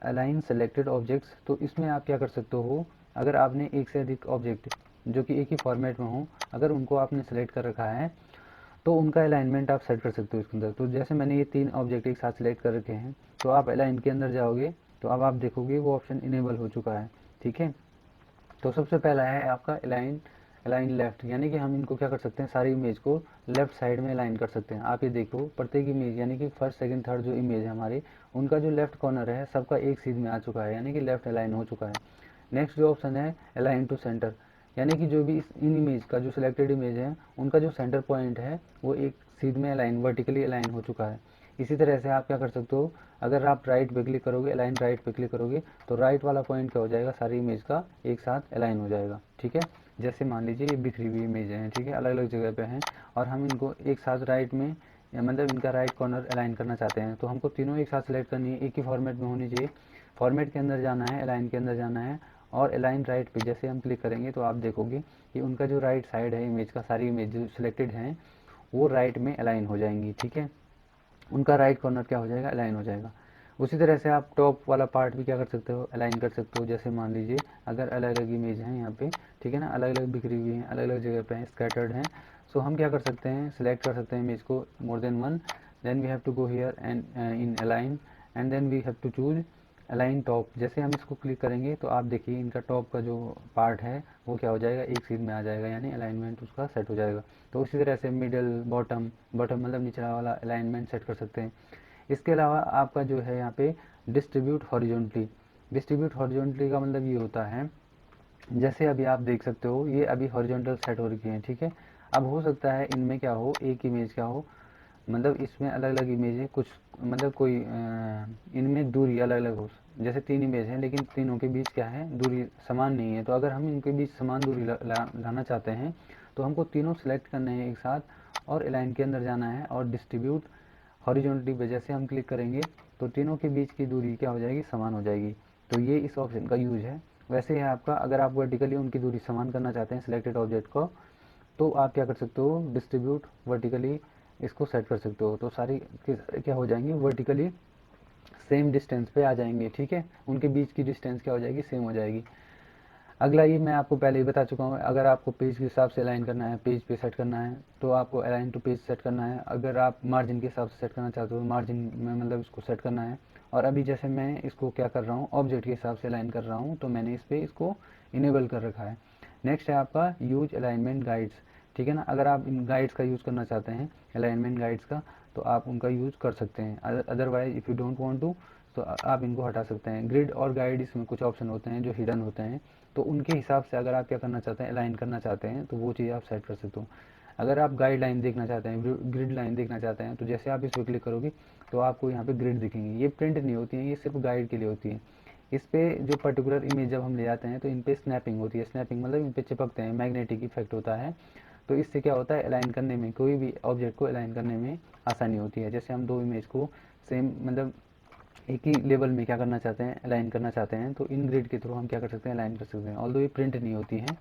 align selected objects, तो इसमें आप क्या कर सकते हो, अगर आपने एक से अधिक ऑब्जेक्ट जो कि एक ही फॉर्मेट में हो, अगर उनको आपने सेलेक्ट कर रखा है तो उनका अलाइनमेंट आप सेट कर सकते हो इसके अंदर। तो जैसे मैंने ये 3 ऑब्जेक्ट एक साथ सेलेक्ट कर रखे हैं, तो आप अलाइन के अंदर जाओगे तो अब आप देखोगे वो ऑप्शन इनेबल हो चुका है। ठीक है, तो सबसे पहला है आपका अलाइन अलाइन लेफ्ट, यानी कि हम इनको क्या कर सकते हैं, सारी इमेज को लेफ्ट साइड में अलाइन कर सकते हैं। आप ये देखो प्रत्येक इमेज यानी कि फर्स्ट सेकंड थर्ड जो इमेज है हमारी, उनका जो लेफ्ट कॉर्नर है सबका एक सीध में आ चुका है, यानी कि लेफ्ट अलाइन हो चुका है। नेक्स्ट जो ऑप्शन है अलाइन टू सेंटर, यानी कि जो भी इन इमेज का जो सिलेक्टेड इमेज है उनका जो सेंटर पॉइंट है वो एक सीध में अलाइन वर्टिकली अलाइन हो चुका है। इसी तरह से आप क्या कर सकते हो, अगर आप राइट पे क्लिक करोगे, अलाइन राइट पे क्लिक करोगे, तो राइट वाला पॉइंट क्या हो जाएगा, सारी इमेज का एक साथ अलाइन हो जाएगा। ठीक है, जैसे मान लीजिए ये बिखरी हुई इमेज है, ठीक है, अलग अलग जगह पे हैं और हम इनको एक साथ राइट में मतलब इनका राइट कॉर्नर अलाइन करना चाहते हैं, तो हमको तीनों एक साथ सेलेक्ट करनी है, एक ही फॉर्मेट में होनी चाहिए। फॉर्मेट के अंदर जाना है, अलाइन के अंदर जाना है और अलाइन राइट पे जैसे हम क्लिक करेंगे तो आप देखोगे कि उनका जो राइट साइड है इमेज का, सारी इमेज जो सिलेक्टेड हैं वो राइट में अलाइन हो जाएंगी। ठीक है, उनका राइट कॉर्नर क्या हो जाएगा, अलाइन हो जाएगा। उसी तरह से आप टॉप वाला पार्ट भी क्या कर सकते हो, अलाइन कर सकते हो। जैसे मान लीजिए अगर अलग अलग इमेज हैं यहाँ पे, ठीक है ना, अलग अलग बिखरी हुई हैं, अलग अलग जगह पे हैं, स्कैटर्ड हैं, सो हम क्या कर सकते हैं, सिलेक्ट कर सकते हैं इमेज को more than one, then we have to go here and in align and then we have to choose align top. जैसे हम इसको क्लिक करेंगे तो आप देखिए इनका टॉप का जो पार्ट है वो क्या हो जाएगा, एक सीध में आ जाएगा, यानी अलाइनमेंट उसका सेट हो जाएगा। तो उसी तरह से मिडल बॉटम, बॉटम मतलब निचला वाला अलाइनमेंट सेट कर सकते हैं। इसके अलावा आपका जो है यहाँ पे डिस्ट्रीब्यूट हॉरिजॉन्टली, डिस्ट्रीब्यूट हॉरिजॉन्टली का मतलब ये होता है, जैसे अभी आप देख सकते हो ये अभी हॉरिजॉन्टल सेट हो रखी है। ठीक है, अब हो सकता है इनमें क्या हो, एक इमेज क्या हो, मतलब इसमें अलग अलग इमेज है कुछ, मतलब कोई इनमें दूरी अलग अलग हो, जैसे 3 इमेज हैं लेकिन तीनों के बीच क्या है, दूरी समान नहीं है। तो अगर हम इनके बीच समान दूरी लाना चाहते हैं तो हमको तीनों सेलेक्ट करने हैं एक साथ और अलाइन के अंदर जाना है और डिस्ट्रीब्यूट हॉरिजॉन्टली पे जैसे हम क्लिक करेंगे तो तीनों के बीच की दूरी क्या हो जाएगी, समान हो जाएगी। तो ये इस ऑप्शन का यूज है। वैसे है आपका, अगर आप वर्टिकली उनकी दूरी समान करना चाहते हैं सिलेक्टेड ऑब्जेक्ट को, तो आप क्या कर सकते हो, डिस्ट्रीब्यूट वर्टिकली इसको सेट कर सकते हो, तो सारी क्या हो जाएंगी, वर्टिकली सेम डिस्टेंस पे आ जाएंगे। ठीक है, उनके बीच की डिस्टेंस क्या हो जाएगी, सेम हो जाएगी। अगला ये मैं आपको पहले ही बता चुका हूँ, अगर आपको पेज के हिसाब से अलाइन करना है, पेज पे सेट करना है तो आपको अलाइन टू पेज सेट करना है। अगर आप मार्जिन के हिसाब से सेट करना चाहते हो, मार्जिन में मतलब इसको सेट करना है। और अभी जैसे मैं इसको क्या कर रहा हूँ, ऑब्जेक्ट के हिसाब से अलाइन कर रहा हूँ, तो मैंने इस पर इसको इनेबल कर रखा है। नेक्स्ट है आपका यूज अलाइनमेंट गाइड्स, ठीक है ना। अगर आप इन गाइड्स का यूज़ करना चाहते हैं, अलाइनमेंट गाइड्स का, तो आप उनका यूज़ कर सकते हैं। Otherwise if you don't want to, तो आप इनको हटा सकते हैं। ग्रिड और गाइड, इसमें कुछ ऑप्शन होते हैं जो हिडन होते हैं, तो उनके हिसाब से अगर आप क्या करना चाहते हैं, अलाइन करना चाहते हैं, तो वो चीज़ आप सेट कर सकते हो। अगर आप गाइड लाइन देखना चाहते हैं, ग्रिड लाइन देखना चाहते हैं, तो जैसे आप इस पर क्लिक करोगे तो आपको यहाँ पे ग्रिड दिखेंगी। ये प्रिंट नहीं होती हैं, ये सिर्फ गाइड के लिए होती है। इस पे जो पर्टिकुलर इमेज जब हम ले जाते हैं तो इन पे स्नैपिंग होती है। स्नैपिंग मतलब इन पे चिपकते हैं, मैग्नेटिक इफेक्ट होता है। तो इससे क्या होता है, अलाइन करने में, कोई भी ऑब्जेक्ट को अलाइन करने में आसानी होती है। जैसे हम दो इमेज को सेम मतलब एक ही लेवल में क्या करना चाहते हैं, अलाइन करना चाहते हैं, तो इन ग्रिड के थ्रू हम क्या कर सकते हैं, अलाइन कर सकते हैं, ऑल्दो ये प्रिंट नहीं होती हैं।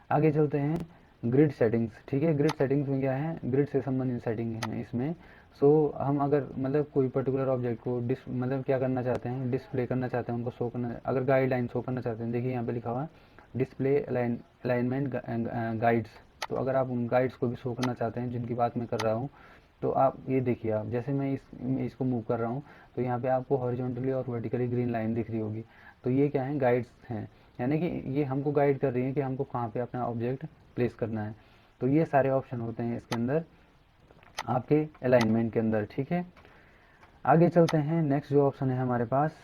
आगे चलते हैं ग्रिड सेटिंग्स, ठीक है। ग्रिड सेटिंग्स में क्या है, ग्रिड से संबंधित सेटिंग है इसमें। सो हम अगर मतलब कोई पर्टिकुलर ऑब्जेक्ट को मतलब क्या करना चाहते हैं, डिस्प्ले करना चाहते हैं, उनको शो करना, अगर गाइडलाइन शो करना चाहते हैं, देखिए यहाँ पे लिखा हुआ है डिस्प्ले अलाइनमेंट गाइड्स। तो अगर आप उन गाइड्स को भी शो करना चाहते हैं जिनकी बात मैं कर रहा हूँ, तो आप ये देखिए, आप जैसे मैं इस इमेज को मूव कर रहा हूँ, तो यहाँ पे आपको हॉरिजॉन्टली और वर्टिकली ग्रीन लाइन दिख रही होगी। तो ये क्या है, गाइड्स हैं, यानी कि ये हमको गाइड कर रही है कि हमको कहाँ पे अपना ऑब्जेक्ट प्लेस करना है। तो ये सारे ऑप्शन होते हैं इसके अंदर, आपके अलाइनमेंट के अंदर, ठीक है। आगे चलते हैं, नेक्स्ट जो ऑप्शन है हमारे पास,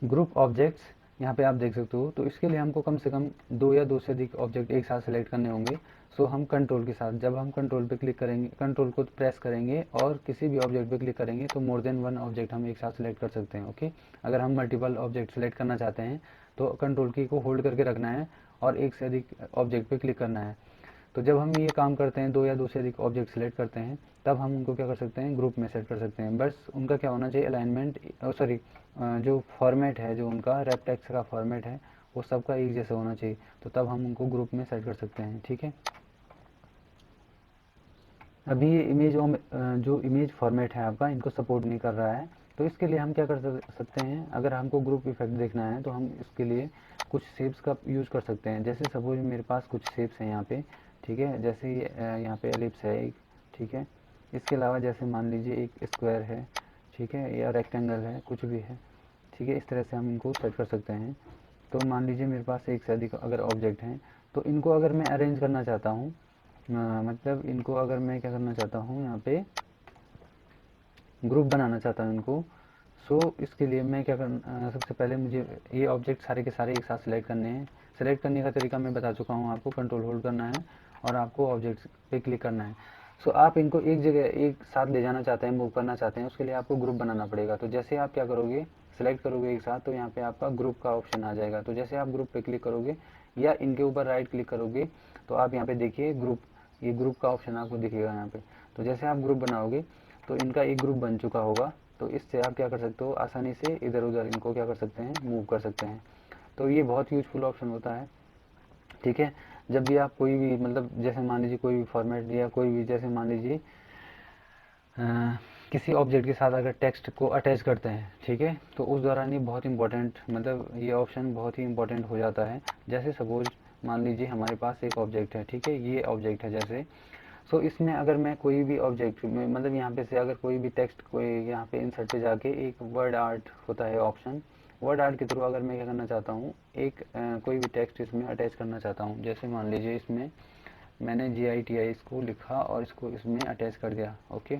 ग्रुप ऑब्जेक्ट्स। यहाँ पे आप देख सकते हो, तो इसके लिए हमको कम से कम दो या दो से अधिक ऑब्जेक्ट एक साथ सेलेक्ट करने होंगे। सो हम कंट्रोल के साथ, जब हम कंट्रोल पे क्लिक करेंगे, कंट्रोल को प्रेस करेंगे और किसी भी ऑब्जेक्ट पे क्लिक करेंगे, तो मोर देन वन ऑब्जेक्ट हम एक साथ सेलेक्ट कर सकते हैं, ओके। अगर हम मल्टीपल ऑब्जेक्ट सेलेक्ट करना चाहते हैं, तो कंट्रोल की को होल्ड करके रखना है और एक से अधिक ऑब्जेक्ट पे क्लिक करना है। तो जब हम ये काम करते हैं, दो या दो से अधिक ऑब्जेक्ट सेलेक्ट करते हैं, तब हम उनको क्या कर सकते हैं, ग्रुप में सेट कर सकते हैं। बस उनका क्या होना चाहिए, अलाइनमेंट, सॉरी, जो फॉर्मेट है, जो उनका रेपटेक्स का फॉर्मेट है, वो सबका एक जैसा होना चाहिए। तो तब हम उनको ग्रुप में सेट कर सकते हैं, ठीक है। अभी ये इमेज जो इमेज फॉर्मेट है आपका, इनको सपोर्ट नहीं कर रहा है। तो इसके लिए हम क्या कर सकते हैं, अगर हमको ग्रुप इफेक्ट देखना है, तो हम इसके लिए कुछ शेप्स का यूज़ कर सकते हैं। जैसे सपोज मेरे पास कुछ शेप्स हैं यहाँ पे, ठीक है। जैसे यहाँ पे एलिप्स है एक, ठीक है। इसके अलावा जैसे मान लीजिए एक स्क्वायर है, ठीक है, या रेक्टेंगल है, कुछ भी है, ठीक है। इस तरह से हम इनको सेट कर सकते हैं। तो मान लीजिए मेरे पास एक से अधिक अगर ऑब्जेक्ट हैं, तो इनको अगर मैं अरेंज करना चाहता हूँ, मतलब इनको अगर मैं क्या करना चाहता हूँ, यहाँ पे ग्रुप बनाना चाहता हूँ इनको। सो इसके लिए मैं क्या सबसे पहले मुझे ये ऑब्जेक्ट सारे के सारे एक साथ सेलेक्ट करने हैं। सेलेक्ट करने का तरीका मैं बता चुका हूँ आपको, कंट्रोल होल्ड करना है और आपको ऑब्जेक्ट पे क्लिक करना है। सो आप इनको एक जगह एक साथ ले जाना चाहते हैं, मूव करना चाहते हैं, उसके लिए आपको ग्रुप बनाना पड़ेगा। तो जैसे आप क्या करोगे, सेलेक्ट करोगे एक साथ, तो यहाँ पे आपका ग्रुप का ऑप्शन आ जाएगा। तो जैसे आप ग्रुप पे क्लिक करोगे या इनके ऊपर राइट क्लिक करोगे, तो आप यहाँ पे देखिए ग्रुप, ये ग्रुप का ऑप्शन आपको दिखेगा यहाँ पे। तो जैसे आप ग्रुप बनाओगे, तो इनका एक ग्रुप बन चुका होगा। तो इससे आप क्या कर सकते हो, आसानी से इधर उधर इनको क्या कर सकते हैं, मूव कर सकते हैं। तो ये बहुत यूजफुल ऑप्शन होता है, ठीक है। जब भी आप कोई भी मतलब जैसे मान लीजिए कोई भी फॉर्मेट या कोई भी, जैसे मान लीजिए किसी ऑब्जेक्ट के साथ अगर टेक्स्ट को अटैच करते हैं, ठीक है, तो उस दौरान ये बहुत इंपॉर्टेंट, मतलब ये ऑप्शन बहुत ही इंपॉर्टेंट हो जाता है। जैसे सपोज मान लीजिए हमारे पास एक ऑब्जेक्ट है, ठीक है, ये ऑब्जेक्ट है जैसे। सो इसमें अगर मैं कोई भी ऑब्जेक्ट में मतलब यहाँ पे से अगर कोई भी टेक्स्ट, कोई यहाँ पे इंसर्ट पे जाके एक वर्ड आर्ट होता है ऑप्शन, वर्ड आर्ट के थ्रू अगर मैं क्या करना चाहता हूँ, एक कोई भी टेक्स्ट इसमें अटैच करना चाहता हूँ। जैसे मान लीजिए इसमें मैंने GITI इसको लिखा और इसको इसमें अटैच कर दिया, ओके।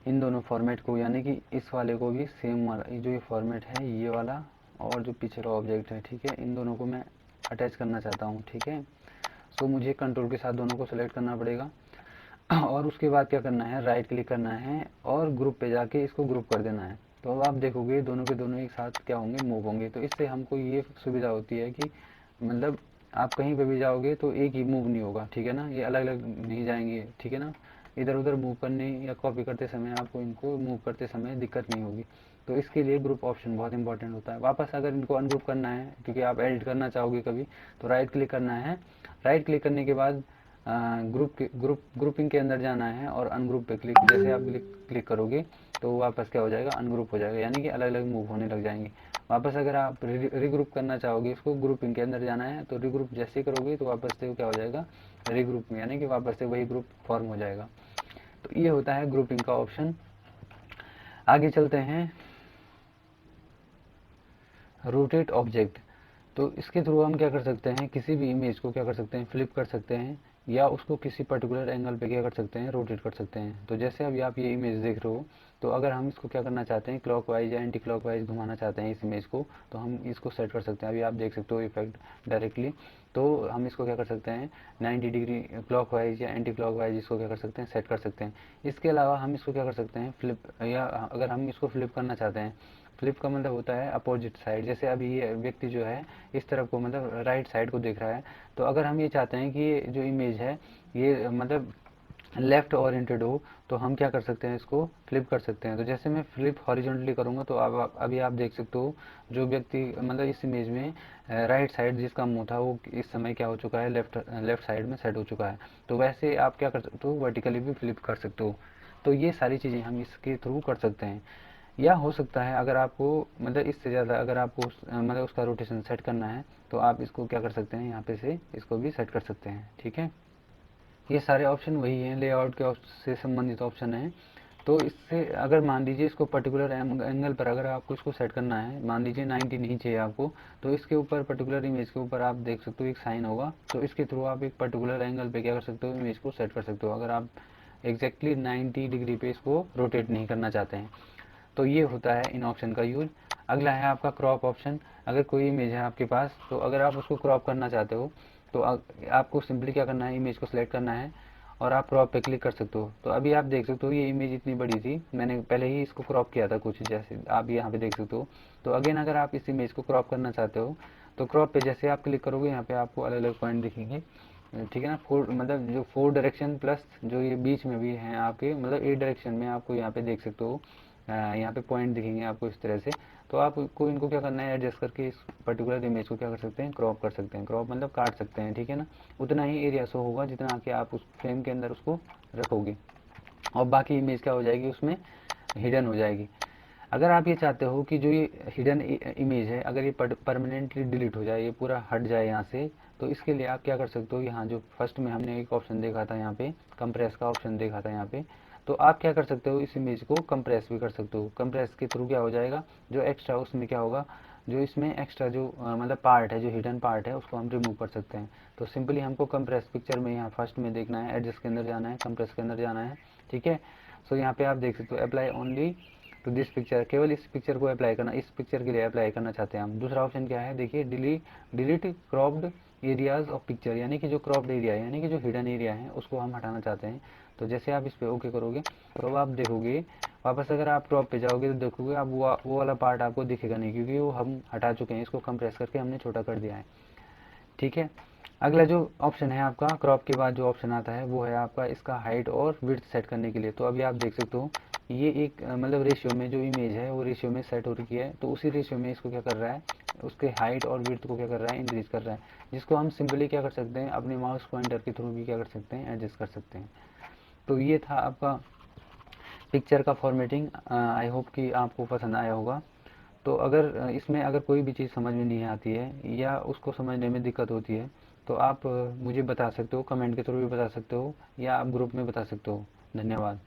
इन दोनों फॉर्मेट को, यानी कि इस वाले को भी सेम वाला, जो ये फॉर्मेट है ये वाला और जो पीछे का ऑब्जेक्ट है, ठीक है, इन दोनों को मैं अटैच करना चाहता हूँ, ठीक है। सो मुझे कंट्रोल के साथ दोनों को सेलेक्ट करना पड़ेगा और उसके बाद क्या करना है, राइट क्लिक करना है और ग्रुप पे जाके इसको ग्रुप कर देना है। तो अब आप देखोगे दोनों के दोनों एक साथ क्या होंगे, मूव होंगे। तो इससे हमको ये सुविधा होती है कि मतलब आप कहीं पे भी जाओगे तो एक ही मूव नहीं होगा, ठीक है ना, ये अलग अलग नहीं जाएंगे, ठीक है ना। इधर उधर मूव करने या कॉपी करते समय आपको इनको मूव करते समय दिक्कत नहीं होगी। तो इसके लिए ग्रुप ऑप्शन बहुत इंपॉर्टेंट होता है। वापस अगर इनको अनग्रुप करना है, क्योंकि आप एडिट करना चाहोगे कभी, तो राइट क्लिक करना है। राइट क्लिक करने के बाद ग्रुपिंग के अंदर जाना है और अनग्रुप पे क्लिक, जैसे आप क्लिक करोगे तो वापस क्या हो जाएगा, अनग्रुप हो जाएगा, यानी कि अलग अलग मूव होने लग जाएंगे। वापस अगर आप रिग्रुप करना चाहोगे इसको, ग्रुपिंग के अंदर जाना है, तो रिग्रुप जैसे करोगे तो वापस से क्या हो जाएगा, रिग्रुप में, यानी कि वापस से वही ग्रुप फॉर्म हो जाएगा। तो ये होता है ग्रुपिंग का ऑप्शन। आगे चलते हैं, रोटेट ऑब्जेक्ट। तो इसके थ्रू हम क्या कर सकते हैं, किसी भी इमेज को क्या कर सकते हैं, फ्लिप कर सकते हैं, या उसको किसी पर्टिकुलर एंगल पे क्या कर सकते हैं, रोटेट कर सकते हैं। तो जैसे अभी आप ये इमेज देख रहे हो, तो अगर हम इसको क्या करना चाहते हैं, क्लॉकवाइज या एंटी क्लॉकवाइज घुमाना चाहते हैं इस इमेज को, तो हम इसको सेट कर सकते हैं। अभी आप देख सकते हो इफेक्ट डायरेक्टली। तो हम इसको क्या कर सकते हैं, 90 डिग्री क्लॉकवाइज या एंटी क्लॉकवाइज इसको क्या कर सकते हैं, सेट कर सकते हैं। इसके अलावा हम इसको क्या कर सकते हैं, फ्लिप, या अगर हम इसको फ्लिप करना चाहते हैं, फ्लिप का मतलब होता है अपोजिट साइड। जैसे अभी ये व्यक्ति जो है इस तरफ को मतलब राइट साइड को देख रहा है, तो अगर हम ये चाहते हैं कि ये जो इमेज है ये मतलब लेफ्ट ओरिएंटेड हो, तो हम क्या कर सकते हैं, इसको फ्लिप कर सकते हैं। तो जैसे मैं फ्लिप हॉरिजॉन्टली करूंगा, तो अब अभी आप देख सकते हो जो व्यक्ति मतलब इस इमेज में राइट साइड जिसका मुंह था वो इस समय क्या हो चुका है, लेफ्ट साइड में सेट हो चुका है। तो वैसे आप क्या कर सकते हो, वर्टिकली भी फ्लिप कर सकते हो। तो ये सारी चीज़ें हम इसके थ्रू कर सकते हैं। या हो सकता है अगर आपको मतलब इससे ज़्यादा अगर आपको मतलब उसका रोटेशन सेट करना है, तो आप इसको क्या कर सकते हैं, यहाँ पे से इसको भी सेट कर सकते हैं। ठीक है, ये सारे ऑप्शन वही हैं, लेआउट के से संबंधित ऑप्शन हैं। तो इससे अगर मान लीजिए इसको पर्टिकुलर एंगल पर अगर आपको इसको सेट करना है, मान लीजिए 90 नहीं चाहिए आपको, तो इसके ऊपर पर्टिकुलर इमेज के ऊपर आप देख सकते हो एक साइन होगा, तो इसके थ्रू आप एक पर्टिकुलर एंगल पे क्या कर सकते हो, इमेज को सेट कर सकते हो, अगर आप एग्जैक्टली 90 डिग्री पे इसको रोटेट नहीं करना चाहते हैं। तो ये होता है इन ऑप्शन का यूज। अगला है आपका क्रॉप ऑप्शन। अगर कोई इमेज है आपके पास, तो अगर आप उसको क्रॉप करना चाहते हो, तो आपको सिंपली क्या करना है, इमेज को सिलेक्ट करना है और आप क्रॉप पे क्लिक कर सकते हो। तो अभी आप देख सकते हो ये इमेज इतनी बड़ी थी, मैंने पहले ही इसको क्रॉप किया था कुछ, जैसे आप यहाँ पे देख सकते हो। तो अगेन अगर आप इस इमेज को क्रॉप करना चाहते हो, तो क्रॉप पे जैसे आप क्लिक करोगे, यहाँ पे आपको अलग अलग पॉइंट दिखेंगे। ठीक है ना, फोर मतलब जो 4 डायरेक्शन प्लस जो ये बीच में भी हैं आपके, मतलब 8 डायरेक्शन में आपको यहाँ पे देख सकते हो, यहाँ पे पॉइंट दिखेंगे आपको इस तरह से। तो आपको इनको क्या करना है, एडजस्ट करके इस पर्टिकुलर इमेज को क्या कर सकते हैं, क्रॉप कर सकते हैं। क्रॉप मतलब काट सकते हैं, ठीक है ना। उतना ही एरिया शो होगा जितना कि आप उस फ्रेम के अंदर उसको रखोगे, और बाकी इमेज क्या हो जाएगी, उसमें हिडन हो जाएगी। अगर आप ये चाहते हो कि जो ये हिडन इमेज है, अगर ये परमानेंटली डिलीट हो जाए, ये पूरा हट जाए यहाँ से, तो इसके लिए आप क्या कर सकते हो, यहाँ जो फर्स्ट में हमने एक ऑप्शन देखा था, यहाँ पे कंप्रेस का ऑप्शन देखा था यहाँ पे, तो आप क्या कर सकते हो, इस इमेज को कंप्रेस भी कर सकते हो। कंप्रेस के थ्रू क्या हो जाएगा, जो एक्स्ट्रा उसमें क्या होगा, जो इसमें एक्स्ट्रा जो मतलब पार्ट है, जो हिडन पार्ट है, उसको हम रिमूव कर सकते हैं। तो सिंपली हमको कंप्रेस पिक्चर में यहाँ फर्स्ट में देखना है, एडजस्ट के अंदर जाना है, कंप्रेस के अंदर जाना है। ठीक है, सो यहाँ पे आप देख सकते हो apply only to this picture, केवल इस पिक्चर को अप्लाई करना, इस पिक्चर के लिए अप्लाई करना चाहते हैं हम। दूसरा ऑप्शन क्या है, देखिए, delete cropped areas of picture, यानी कि जो क्रॉप्ड एरिया है, यानी कि जो हिडन एरिया है, उसको हम हटाना चाहते हैं। तो जैसे आप इस पर ओके करोगे, तो अब आप देखोगे वापस अगर आप क्रॉप पे जाओगे, तो देखोगे आप वो वाला पार्ट आपको दिखेगा नहीं, क्योंकि वो हम हटा चुके हैं, इसको कंप्रेस करके हमने छोटा कर दिया है। ठीक है, अगला जो ऑप्शन है आपका क्रॉप के बाद जो ऑप्शन आता है, वो है आपका इसका हाइट और विड्थ सेट करने के लिए। तो अभी आप देख सकते हो ये एक मतलब रेशियो में जो इमेज है वो रेशियो में सेट हो रखी है, तो उसी रेशियो में इसको क्या कर रहा है, उसके हाइट और विड्थ को क्या कर रहा है, इंक्रीज कर रहा है, जिसको हम सिंपली क्या कर सकते हैं, अपने माउस पॉइंटर के थ्रू भी क्या कर सकते हैं, एडजस्ट कर सकते हैं। तो ये था आपका पिक्चर का फॉर्मेटिंग। आई होप कि आपको पसंद आया होगा। तो अगर इसमें अगर कोई भी चीज़ समझ में नहीं आती है या उसको समझने में दिक्कत होती है, तो आप मुझे बता सकते हो, कमेंट के थ्रू भी बता सकते हो, या आप ग्रुप में बता सकते हो। धन्यवाद।